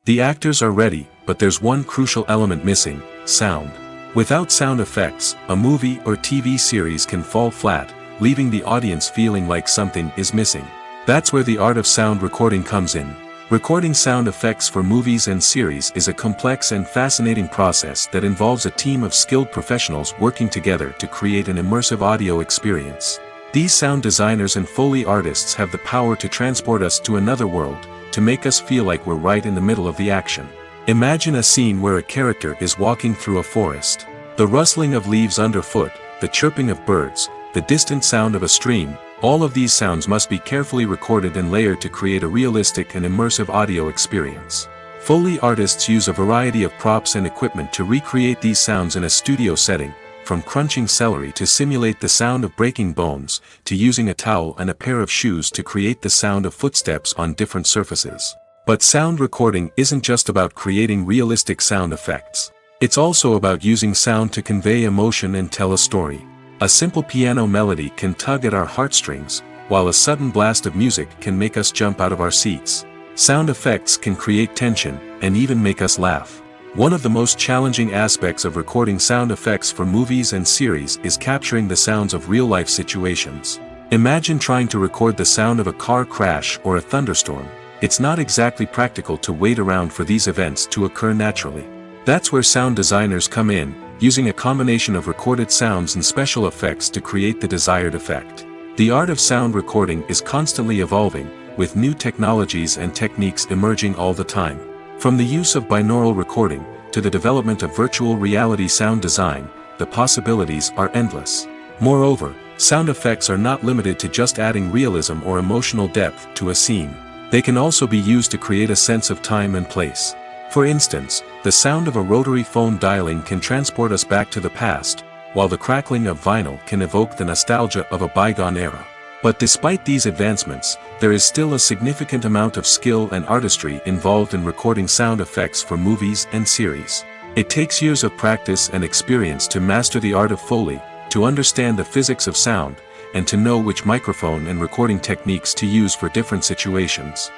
The actors are ready, but there's one crucial element missing: sound. Without sound effects, a movie or TV series can fall flat, leaving the audience feeling like something is missing. That's where the art of sound recording comes in. Recording sound effects for movies and series is a complex and fascinating process that involves a team of skilled professionals working together to create an immersive audio experience. These sound designers and Foley artists have the power to transport us to another world, to make us feel like we're right in the middle of the action. Imagine a scene where a character is walking through a forest. The rustling of leaves underfoot, the chirping of birds, the distant sound of a stream, all of these sounds must be carefully recorded and layered to create a realistic and immersive audio experience. Foley artists use a variety of props and equipment to recreate these sounds in a studio setting, from crunching celery to simulate the sound of breaking bones, to using a towel and a pair of shoes to create the sound of footsteps on different surfaces. But sound recording isn't just about creating realistic sound effects. It's also about using sound to convey emotion and tell a story. A simple piano melody can tug at our heartstrings, while a sudden blast of music can make us jump out of our seats. Sound effects can create tension, and even make us laugh. One of the most challenging aspects of recording sound effects for movies and series is capturing the sounds of real-life situations. Imagine trying to record the sound of a car crash or a thunderstorm. It's not exactly practical to wait around for these events to occur naturally. That's where sound designers come in, using a combination of recorded sounds and special effects to create the desired effect. The art of sound recording is constantly evolving, with new technologies and techniques emerging all the time. From the use of binaural recording, to the development of virtual reality sound design, the possibilities are endless. Moreover, sound effects are not limited to just adding realism or emotional depth to a scene. They can also be used to create a sense of time and place. For instance, the sound of a rotary phone dialing can transport us back to the past, while the crackling of vinyl can evoke the nostalgia of a bygone era. But despite these advancements, there is still a significant amount of skill and artistry involved in recording sound effects for movies and series. It takes years of practice and experience to master the art of Foley, to understand the physics of sound, and to know which microphone and recording techniques to use for different situations.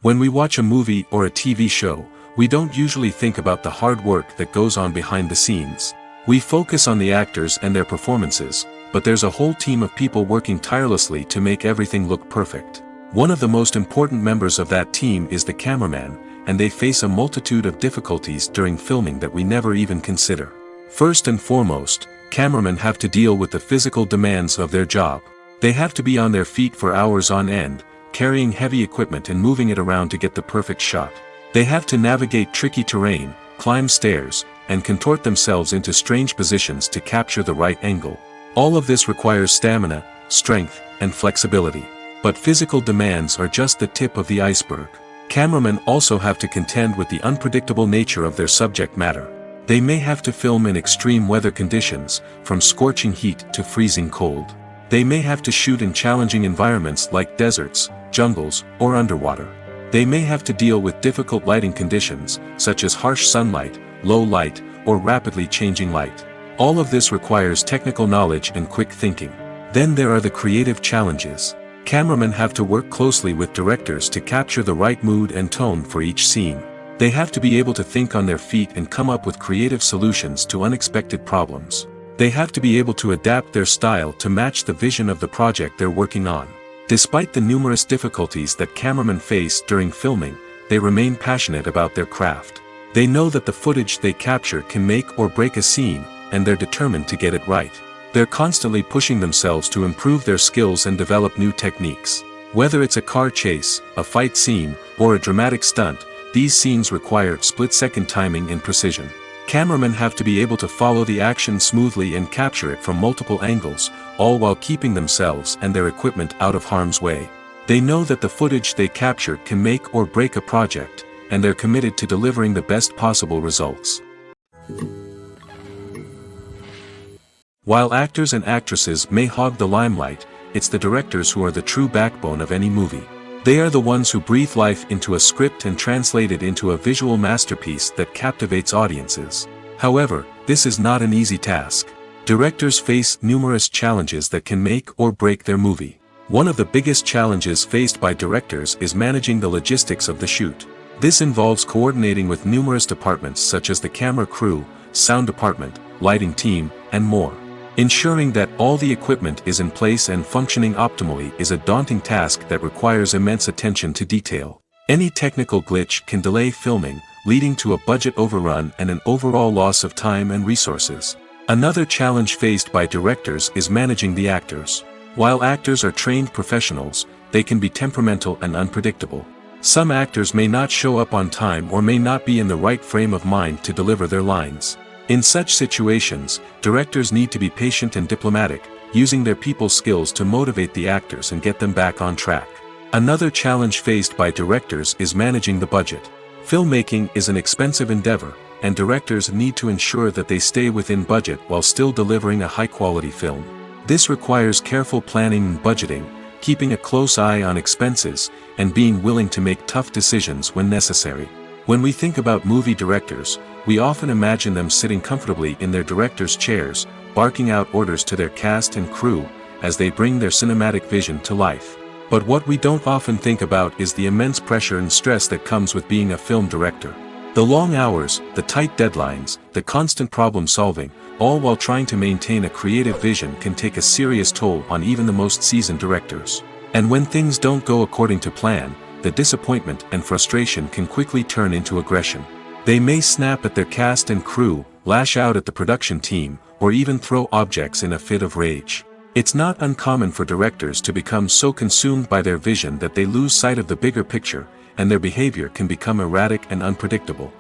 When we watch a movie or a TV show, we don't usually think about the hard work that goes on behind the scenes. We focus on the actors and their performances, but there's a whole team of people working tirelessly to make everything look perfect. One of the most important members of that team is the cameraman, and they face a multitude of difficulties during filming that we never even consider. First and foremost, cameramen have to deal with the physical demands of their job. They have to be on their feet for hours on end, carrying heavy equipment and moving it around to get the perfect shot. They have to navigate tricky terrain, climb stairs, and contort themselves into strange positions to capture the right angle. All of this requires stamina, strength, and flexibility. But physical demands are just the tip of the iceberg. Cameramen also have to contend with the unpredictable nature of their subject matter. They may have to film in extreme weather conditions, from scorching heat to freezing cold. They may have to shoot in challenging environments like deserts, jungles, or underwater. They may have to deal with difficult lighting conditions, such as harsh sunlight, low light, or rapidly changing light. All of this requires technical knowledge and quick thinking. Then there are the creative challenges. Cameramen have to work closely with directors to capture the right mood and tone for each scene. They have to be able to think on their feet and come up with creative solutions to unexpected problems. They have to be able to adapt their style to match the vision of the project they're working on. Despite the numerous difficulties that cameramen face during filming, they remain passionate about their craft. They know that the footage they capture can make or break a scene, and they're determined to get it right. They're constantly pushing themselves to improve their skills and develop new techniques. Whether it's a car chase, a fight scene, or a dramatic stunt, these scenes require split-second timing and precision. Cameramen have to be able to follow the action smoothly and capture it from multiple angles, all while keeping themselves and their equipment out of harm's way. They know that the footage they capture can make or break a project, and they're committed to delivering the best possible results. While actors and actresses may hog the limelight, it's the directors who are the true backbone of any movie. They are the ones who breathe life into a script and translate it into a visual masterpiece that captivates audiences. However, this is not an easy task. Directors face numerous challenges that can make or break their movie. One of the biggest challenges faced by directors is managing the logistics of the shoot. This involves coordinating with numerous departments such as the camera crew, sound department, lighting team, and more. Ensuring that all the equipment is in place and functioning optimally is a daunting task that requires immense attention to detail. Any technical glitch can delay filming, leading to a budget overrun and an overall loss of time and resources. Another challenge faced by directors is managing the actors. While actors are trained professionals, they can be temperamental and unpredictable. Some actors may not show up on time or may not be in the right frame of mind to deliver their lines. In such situations, directors need to be patient and diplomatic, using their people skills to motivate the actors and get them back on track. Another challenge faced by directors is managing the budget. Filmmaking is an expensive endeavor, and directors need to ensure that they stay within budget while still delivering a high-quality film. This requires careful planning and budgeting, keeping a close eye on expenses, and being willing to make tough decisions when necessary. When we think about movie directors, we often imagine them sitting comfortably in their director's chairs, barking out orders to their cast and crew, as they bring their cinematic vision to life. But what we don't often think about is the immense pressure and stress that comes with being a film director. The long hours, the tight deadlines, the constant problem solving, all while trying to maintain a creative vision can take a serious toll on even the most seasoned directors. And when things don't go according to plan, the disappointment and frustration can quickly turn into aggression. They may snap at their cast and crew, lash out at the production team, or even throw objects in a fit of rage. It's not uncommon for directors to become so consumed by their vision that they lose sight of the bigger picture, and their behavior can become erratic and unpredictable.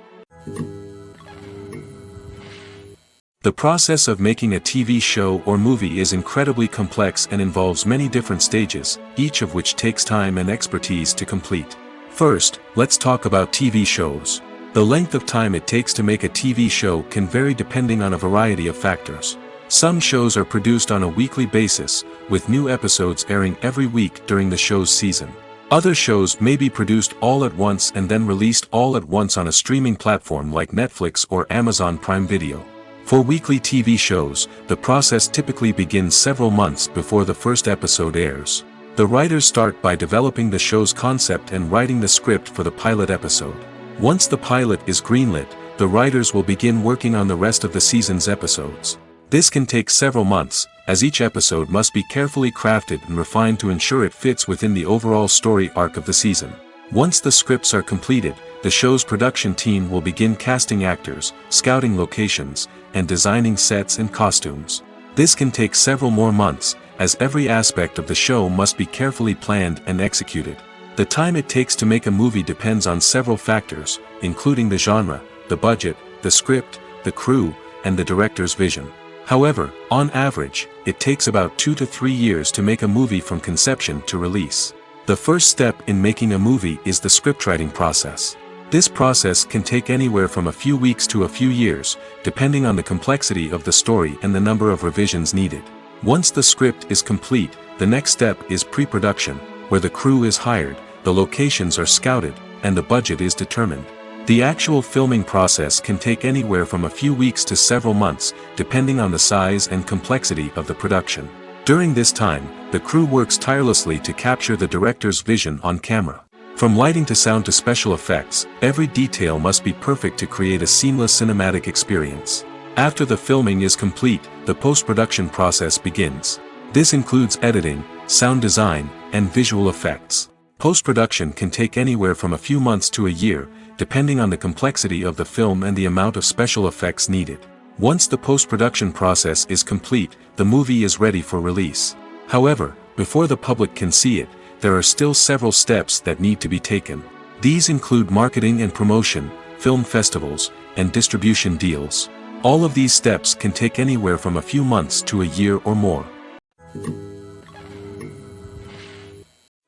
The process of making a TV show or movie is incredibly complex and involves many different stages, each of which takes time and expertise to complete. First, let's talk about TV shows. The length of time it takes to make a TV show can vary depending on a variety of factors. Some shows are produced on a weekly basis, with new episodes airing every week during the show's season. Other shows may be produced all at once and then released all at once on a streaming platform like Netflix or Amazon Prime Video. For weekly TV shows, the process typically begins several months before the first episode airs. The writers start by developing the show's concept and writing the script for the pilot episode. Once the pilot is greenlit, the writers will begin working on the rest of the season's episodes. This can take several months, as each episode must be carefully crafted and refined to ensure it fits within the overall story arc of the season. Once the scripts are completed, the show's production team will begin casting actors, scouting locations, and designing sets and costumes. This can take several more months, as every aspect of the show must be carefully planned and executed. The time it takes to make a movie depends on several factors, including the genre, the budget, the script, the crew, and the director's vision. However, on average, it takes about 2 to 3 years to make a movie from conception to release. The first step in making a movie is the scriptwriting process. This process can take anywhere from a few weeks to a few years, depending on the complexity of the story and the number of revisions needed. Once the script is complete, the next step is pre-production, where the crew is hired, the locations are scouted, and the budget is determined. The actual filming process can take anywhere from a few weeks to several months, depending on the size and complexity of the production. During this time, the crew works tirelessly to capture the director's vision on camera. From lighting to sound to special effects, every detail must be perfect to create a seamless cinematic experience. After the filming is complete, the post-production process begins. This includes editing, sound design, and visual effects. Post-production can take anywhere from a few months to a year, depending on the complexity of the film and the amount of special effects needed. Once the post-production process is complete, the movie is ready for release. However, before the public can see it, there are still several steps that need to be taken. These include marketing and promotion, film festivals, and distribution deals. All of these steps can take anywhere from a few months to a year or more.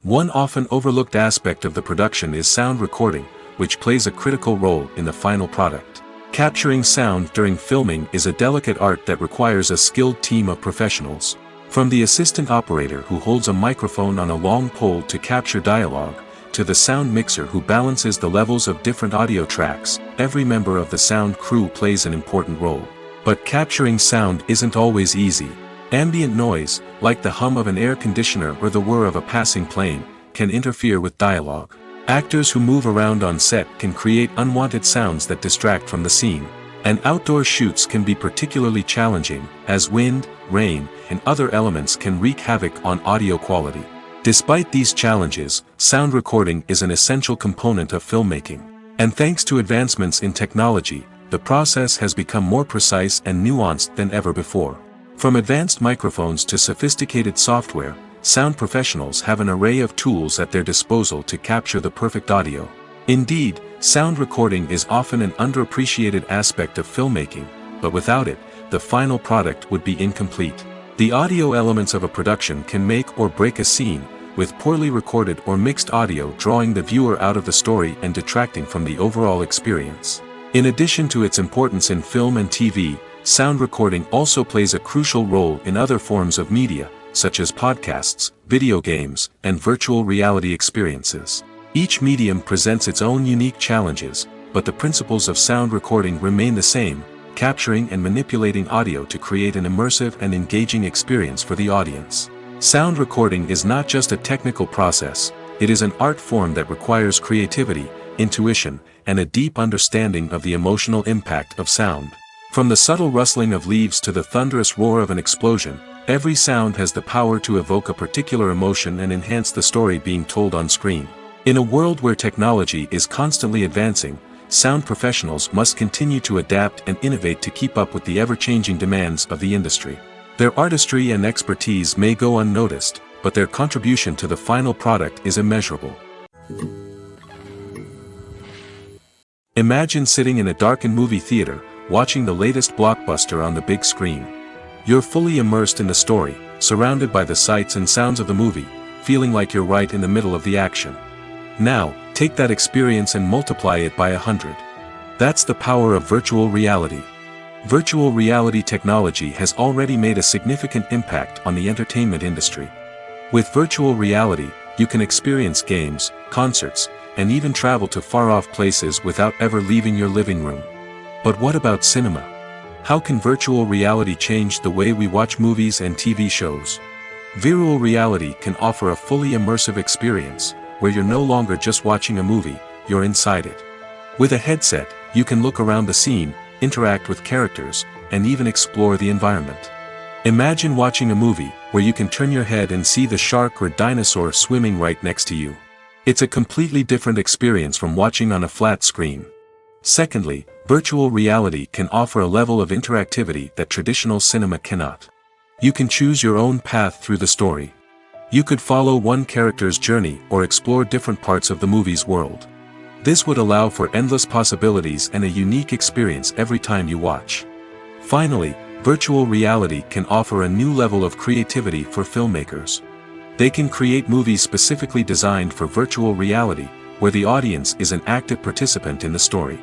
One often overlooked aspect of the production is sound recording, which plays a critical role in the final product. Capturing sound during filming is a delicate art that requires a skilled team of professionals. From the assistant operator who holds a microphone on a long pole to capture dialogue, to the sound mixer who balances the levels of different audio tracks, every member of the sound crew plays an important role. But capturing sound isn't always easy. Ambient noise, like the hum of an air conditioner or the whir of a passing plane, can interfere with dialogue. Actors who move around on set can create unwanted sounds that distract from the scene. And outdoor shoots can be particularly challenging, as wind, rain, and other elements can wreak havoc on audio quality. Despite these challenges, sound recording is an essential component of filmmaking. And thanks to advancements in technology, the process has become more precise and nuanced than ever before. From advanced microphones to sophisticated software, sound professionals have an array of tools at their disposal to capture the perfect audio. Indeed, sound recording is often an underappreciated aspect of filmmaking, but without it, the final product would be incomplete. The audio elements of a production can make or break a scene, with poorly recorded or mixed audio drawing the viewer out of the story and detracting from the overall experience. In addition to its importance in film and TV, sound recording also plays a crucial role in other forms of media, such as podcasts, video games, and virtual reality experiences. Each medium presents its own unique challenges, but the principles of sound recording remain the same, capturing and manipulating audio to create an immersive and engaging experience for the audience. Sound recording is not just a technical process, it is an art form that requires creativity, intuition, and a deep understanding of the emotional impact of sound. From the subtle rustling of leaves to the thunderous roar of an explosion, every sound has the power to evoke a particular emotion and enhance the story being told on screen. In a world where technology is constantly advancing, sound professionals must continue to adapt and innovate to keep up with the ever-changing demands of the industry. Their artistry and expertise may go unnoticed, but their contribution to the final product is immeasurable. Imagine sitting in a darkened movie theater, watching the latest blockbuster on the big screen. You're fully immersed in the story, surrounded by the sights and sounds of the movie, feeling like you're right in the middle of the action. Now, take that experience and multiply it by 100. That's the power of virtual reality. Virtual reality technology has already made a significant impact on the entertainment industry. With virtual reality, you can experience games, concerts, and even travel to far-off places without ever leaving your living room. But what about cinema? How can virtual reality change the way we watch movies and TV shows? Virtual reality can offer a fully immersive experience, where you're no longer just watching a movie, you're inside it. With a headset, you can look around the scene, interact with characters, and even explore the environment. Imagine watching a movie, where you can turn your head and see the shark or dinosaur swimming right next to you. It's a completely different experience from watching on a flat screen. Secondly, virtual reality can offer a level of interactivity that traditional cinema cannot. You can choose your own path through the story. You could follow one character's journey or explore different parts of the movie's world. This would allow for endless possibilities and a unique experience every time you watch. Finally, virtual reality can offer a new level of creativity for filmmakers. They can create movies specifically designed for virtual reality, where the audience is an active participant in the story.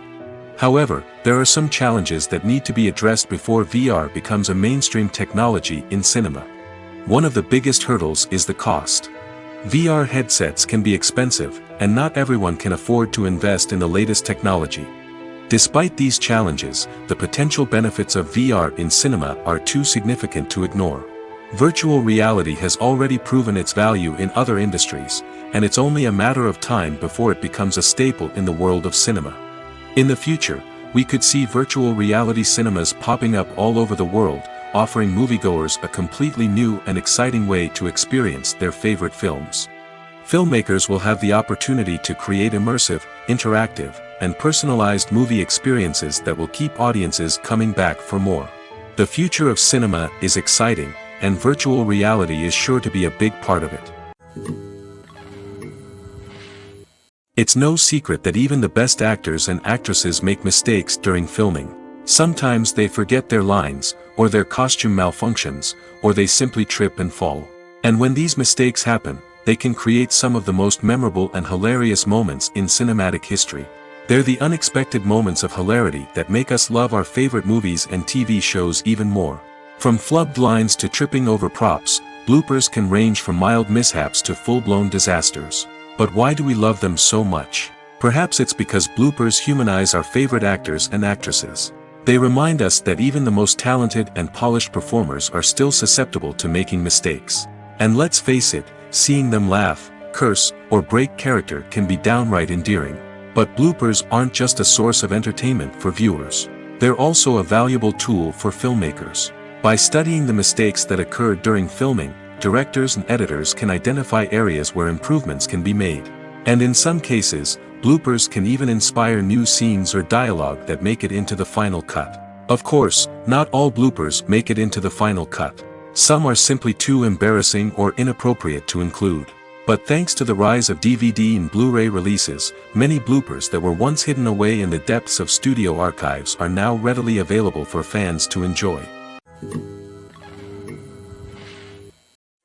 However, there are some challenges that need to be addressed before VR becomes a mainstream technology in cinema. One of the biggest hurdles is the cost. VR headsets can be expensive, and not everyone can afford to invest in the latest technology. Despite these challenges, the potential benefits of VR in cinema are too significant to ignore. Virtual reality has already proven its value in other industries, and it's only a matter of time before it becomes a staple in the world of cinema. In the future, we could see virtual reality cinemas popping up all over the world, offering moviegoers a completely new and exciting way to experience their favorite films. Filmmakers will have the opportunity to create immersive, interactive, and personalized movie experiences that will keep audiences coming back for more. The future of cinema is exciting, and virtual reality is sure to be a big part of it. It's no secret that even the best actors and actresses make mistakes during filming. Sometimes they forget their lines, or their costume malfunctions, or they simply trip and fall. And when these mistakes happen, they can create some of the most memorable and hilarious moments in cinematic history. They're the unexpected moments of hilarity that make us love our favorite movies and TV shows even more. From flubbed lines to tripping over props, bloopers can range from mild mishaps to full-blown disasters. But why do we love them so much? Perhaps it's because bloopers humanize our favorite actors and actresses. They remind us that even the most talented and polished performers are still susceptible to making mistakes. And let's face it, seeing them laugh, curse, or break character can be downright endearing. But bloopers aren't just a source of entertainment for viewers. They're also a valuable tool for filmmakers. By studying the mistakes that occurred during filming, directors and editors can identify areas where improvements can be made. And in some cases, bloopers can even inspire new scenes or dialogue that make it into the final cut. Of course, not all bloopers make it into the final cut. Some are simply too embarrassing or inappropriate to include. But thanks to the rise of DVD and Blu-ray releases, many bloopers that were once hidden away in the depths of studio archives are now readily available for fans to enjoy.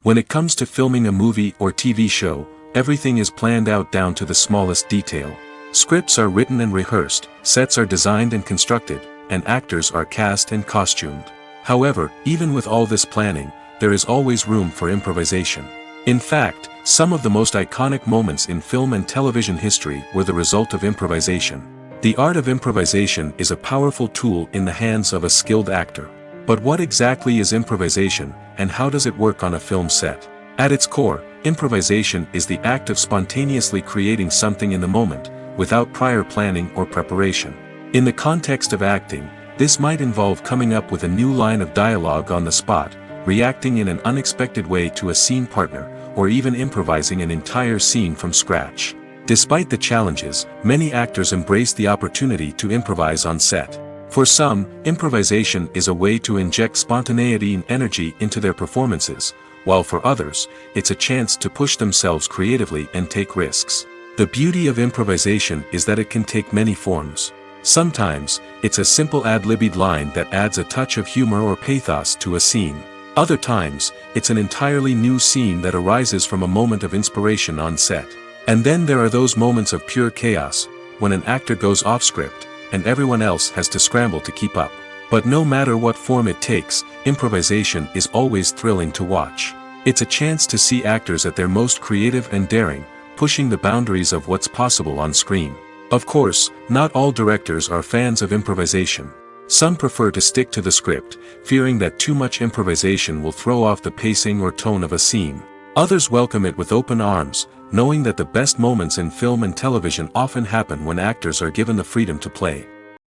When it comes to filming a movie or TV show, everything is planned out down to the smallest detail. Scripts are written and rehearsed, sets are designed and constructed, and actors are cast and costumed. However, even with all this planning, there is always room for improvisation. In fact, some of the most iconic moments in film and television history were the result of improvisation. The art of improvisation is a powerful tool in the hands of a skilled actor. But what exactly is improvisation, and how does it work on a film set? At its core, improvisation is the act of spontaneously creating something in the moment, without prior planning or preparation. In the context of acting, this might involve coming up with a new line of dialogue on the spot, reacting in an unexpected way to a scene partner, or even improvising an entire scene from scratch. Despite the challenges, many actors embrace the opportunity to improvise on set. For some, improvisation is a way to inject spontaneity and energy into their performances, while for others, it's a chance to push themselves creatively and take risks. The beauty of improvisation is that it can take many forms. Sometimes, it's a simple ad-libbed line that adds a touch of humor or pathos to a scene. Other times, it's an entirely new scene that arises from a moment of inspiration on set. And then there are those moments of pure chaos, when an actor goes off script, and everyone else has to scramble to keep up. But no matter what form it takes, improvisation is always thrilling to watch. It's a chance to see actors at their most creative and daring, pushing the boundaries of what's possible on screen. Of course, not all directors are fans of improvisation. Some prefer to stick to the script, fearing that too much improvisation will throw off the pacing or tone of a scene. Others welcome it with open arms, knowing that the best moments in film and television often happen when actors are given the freedom to play.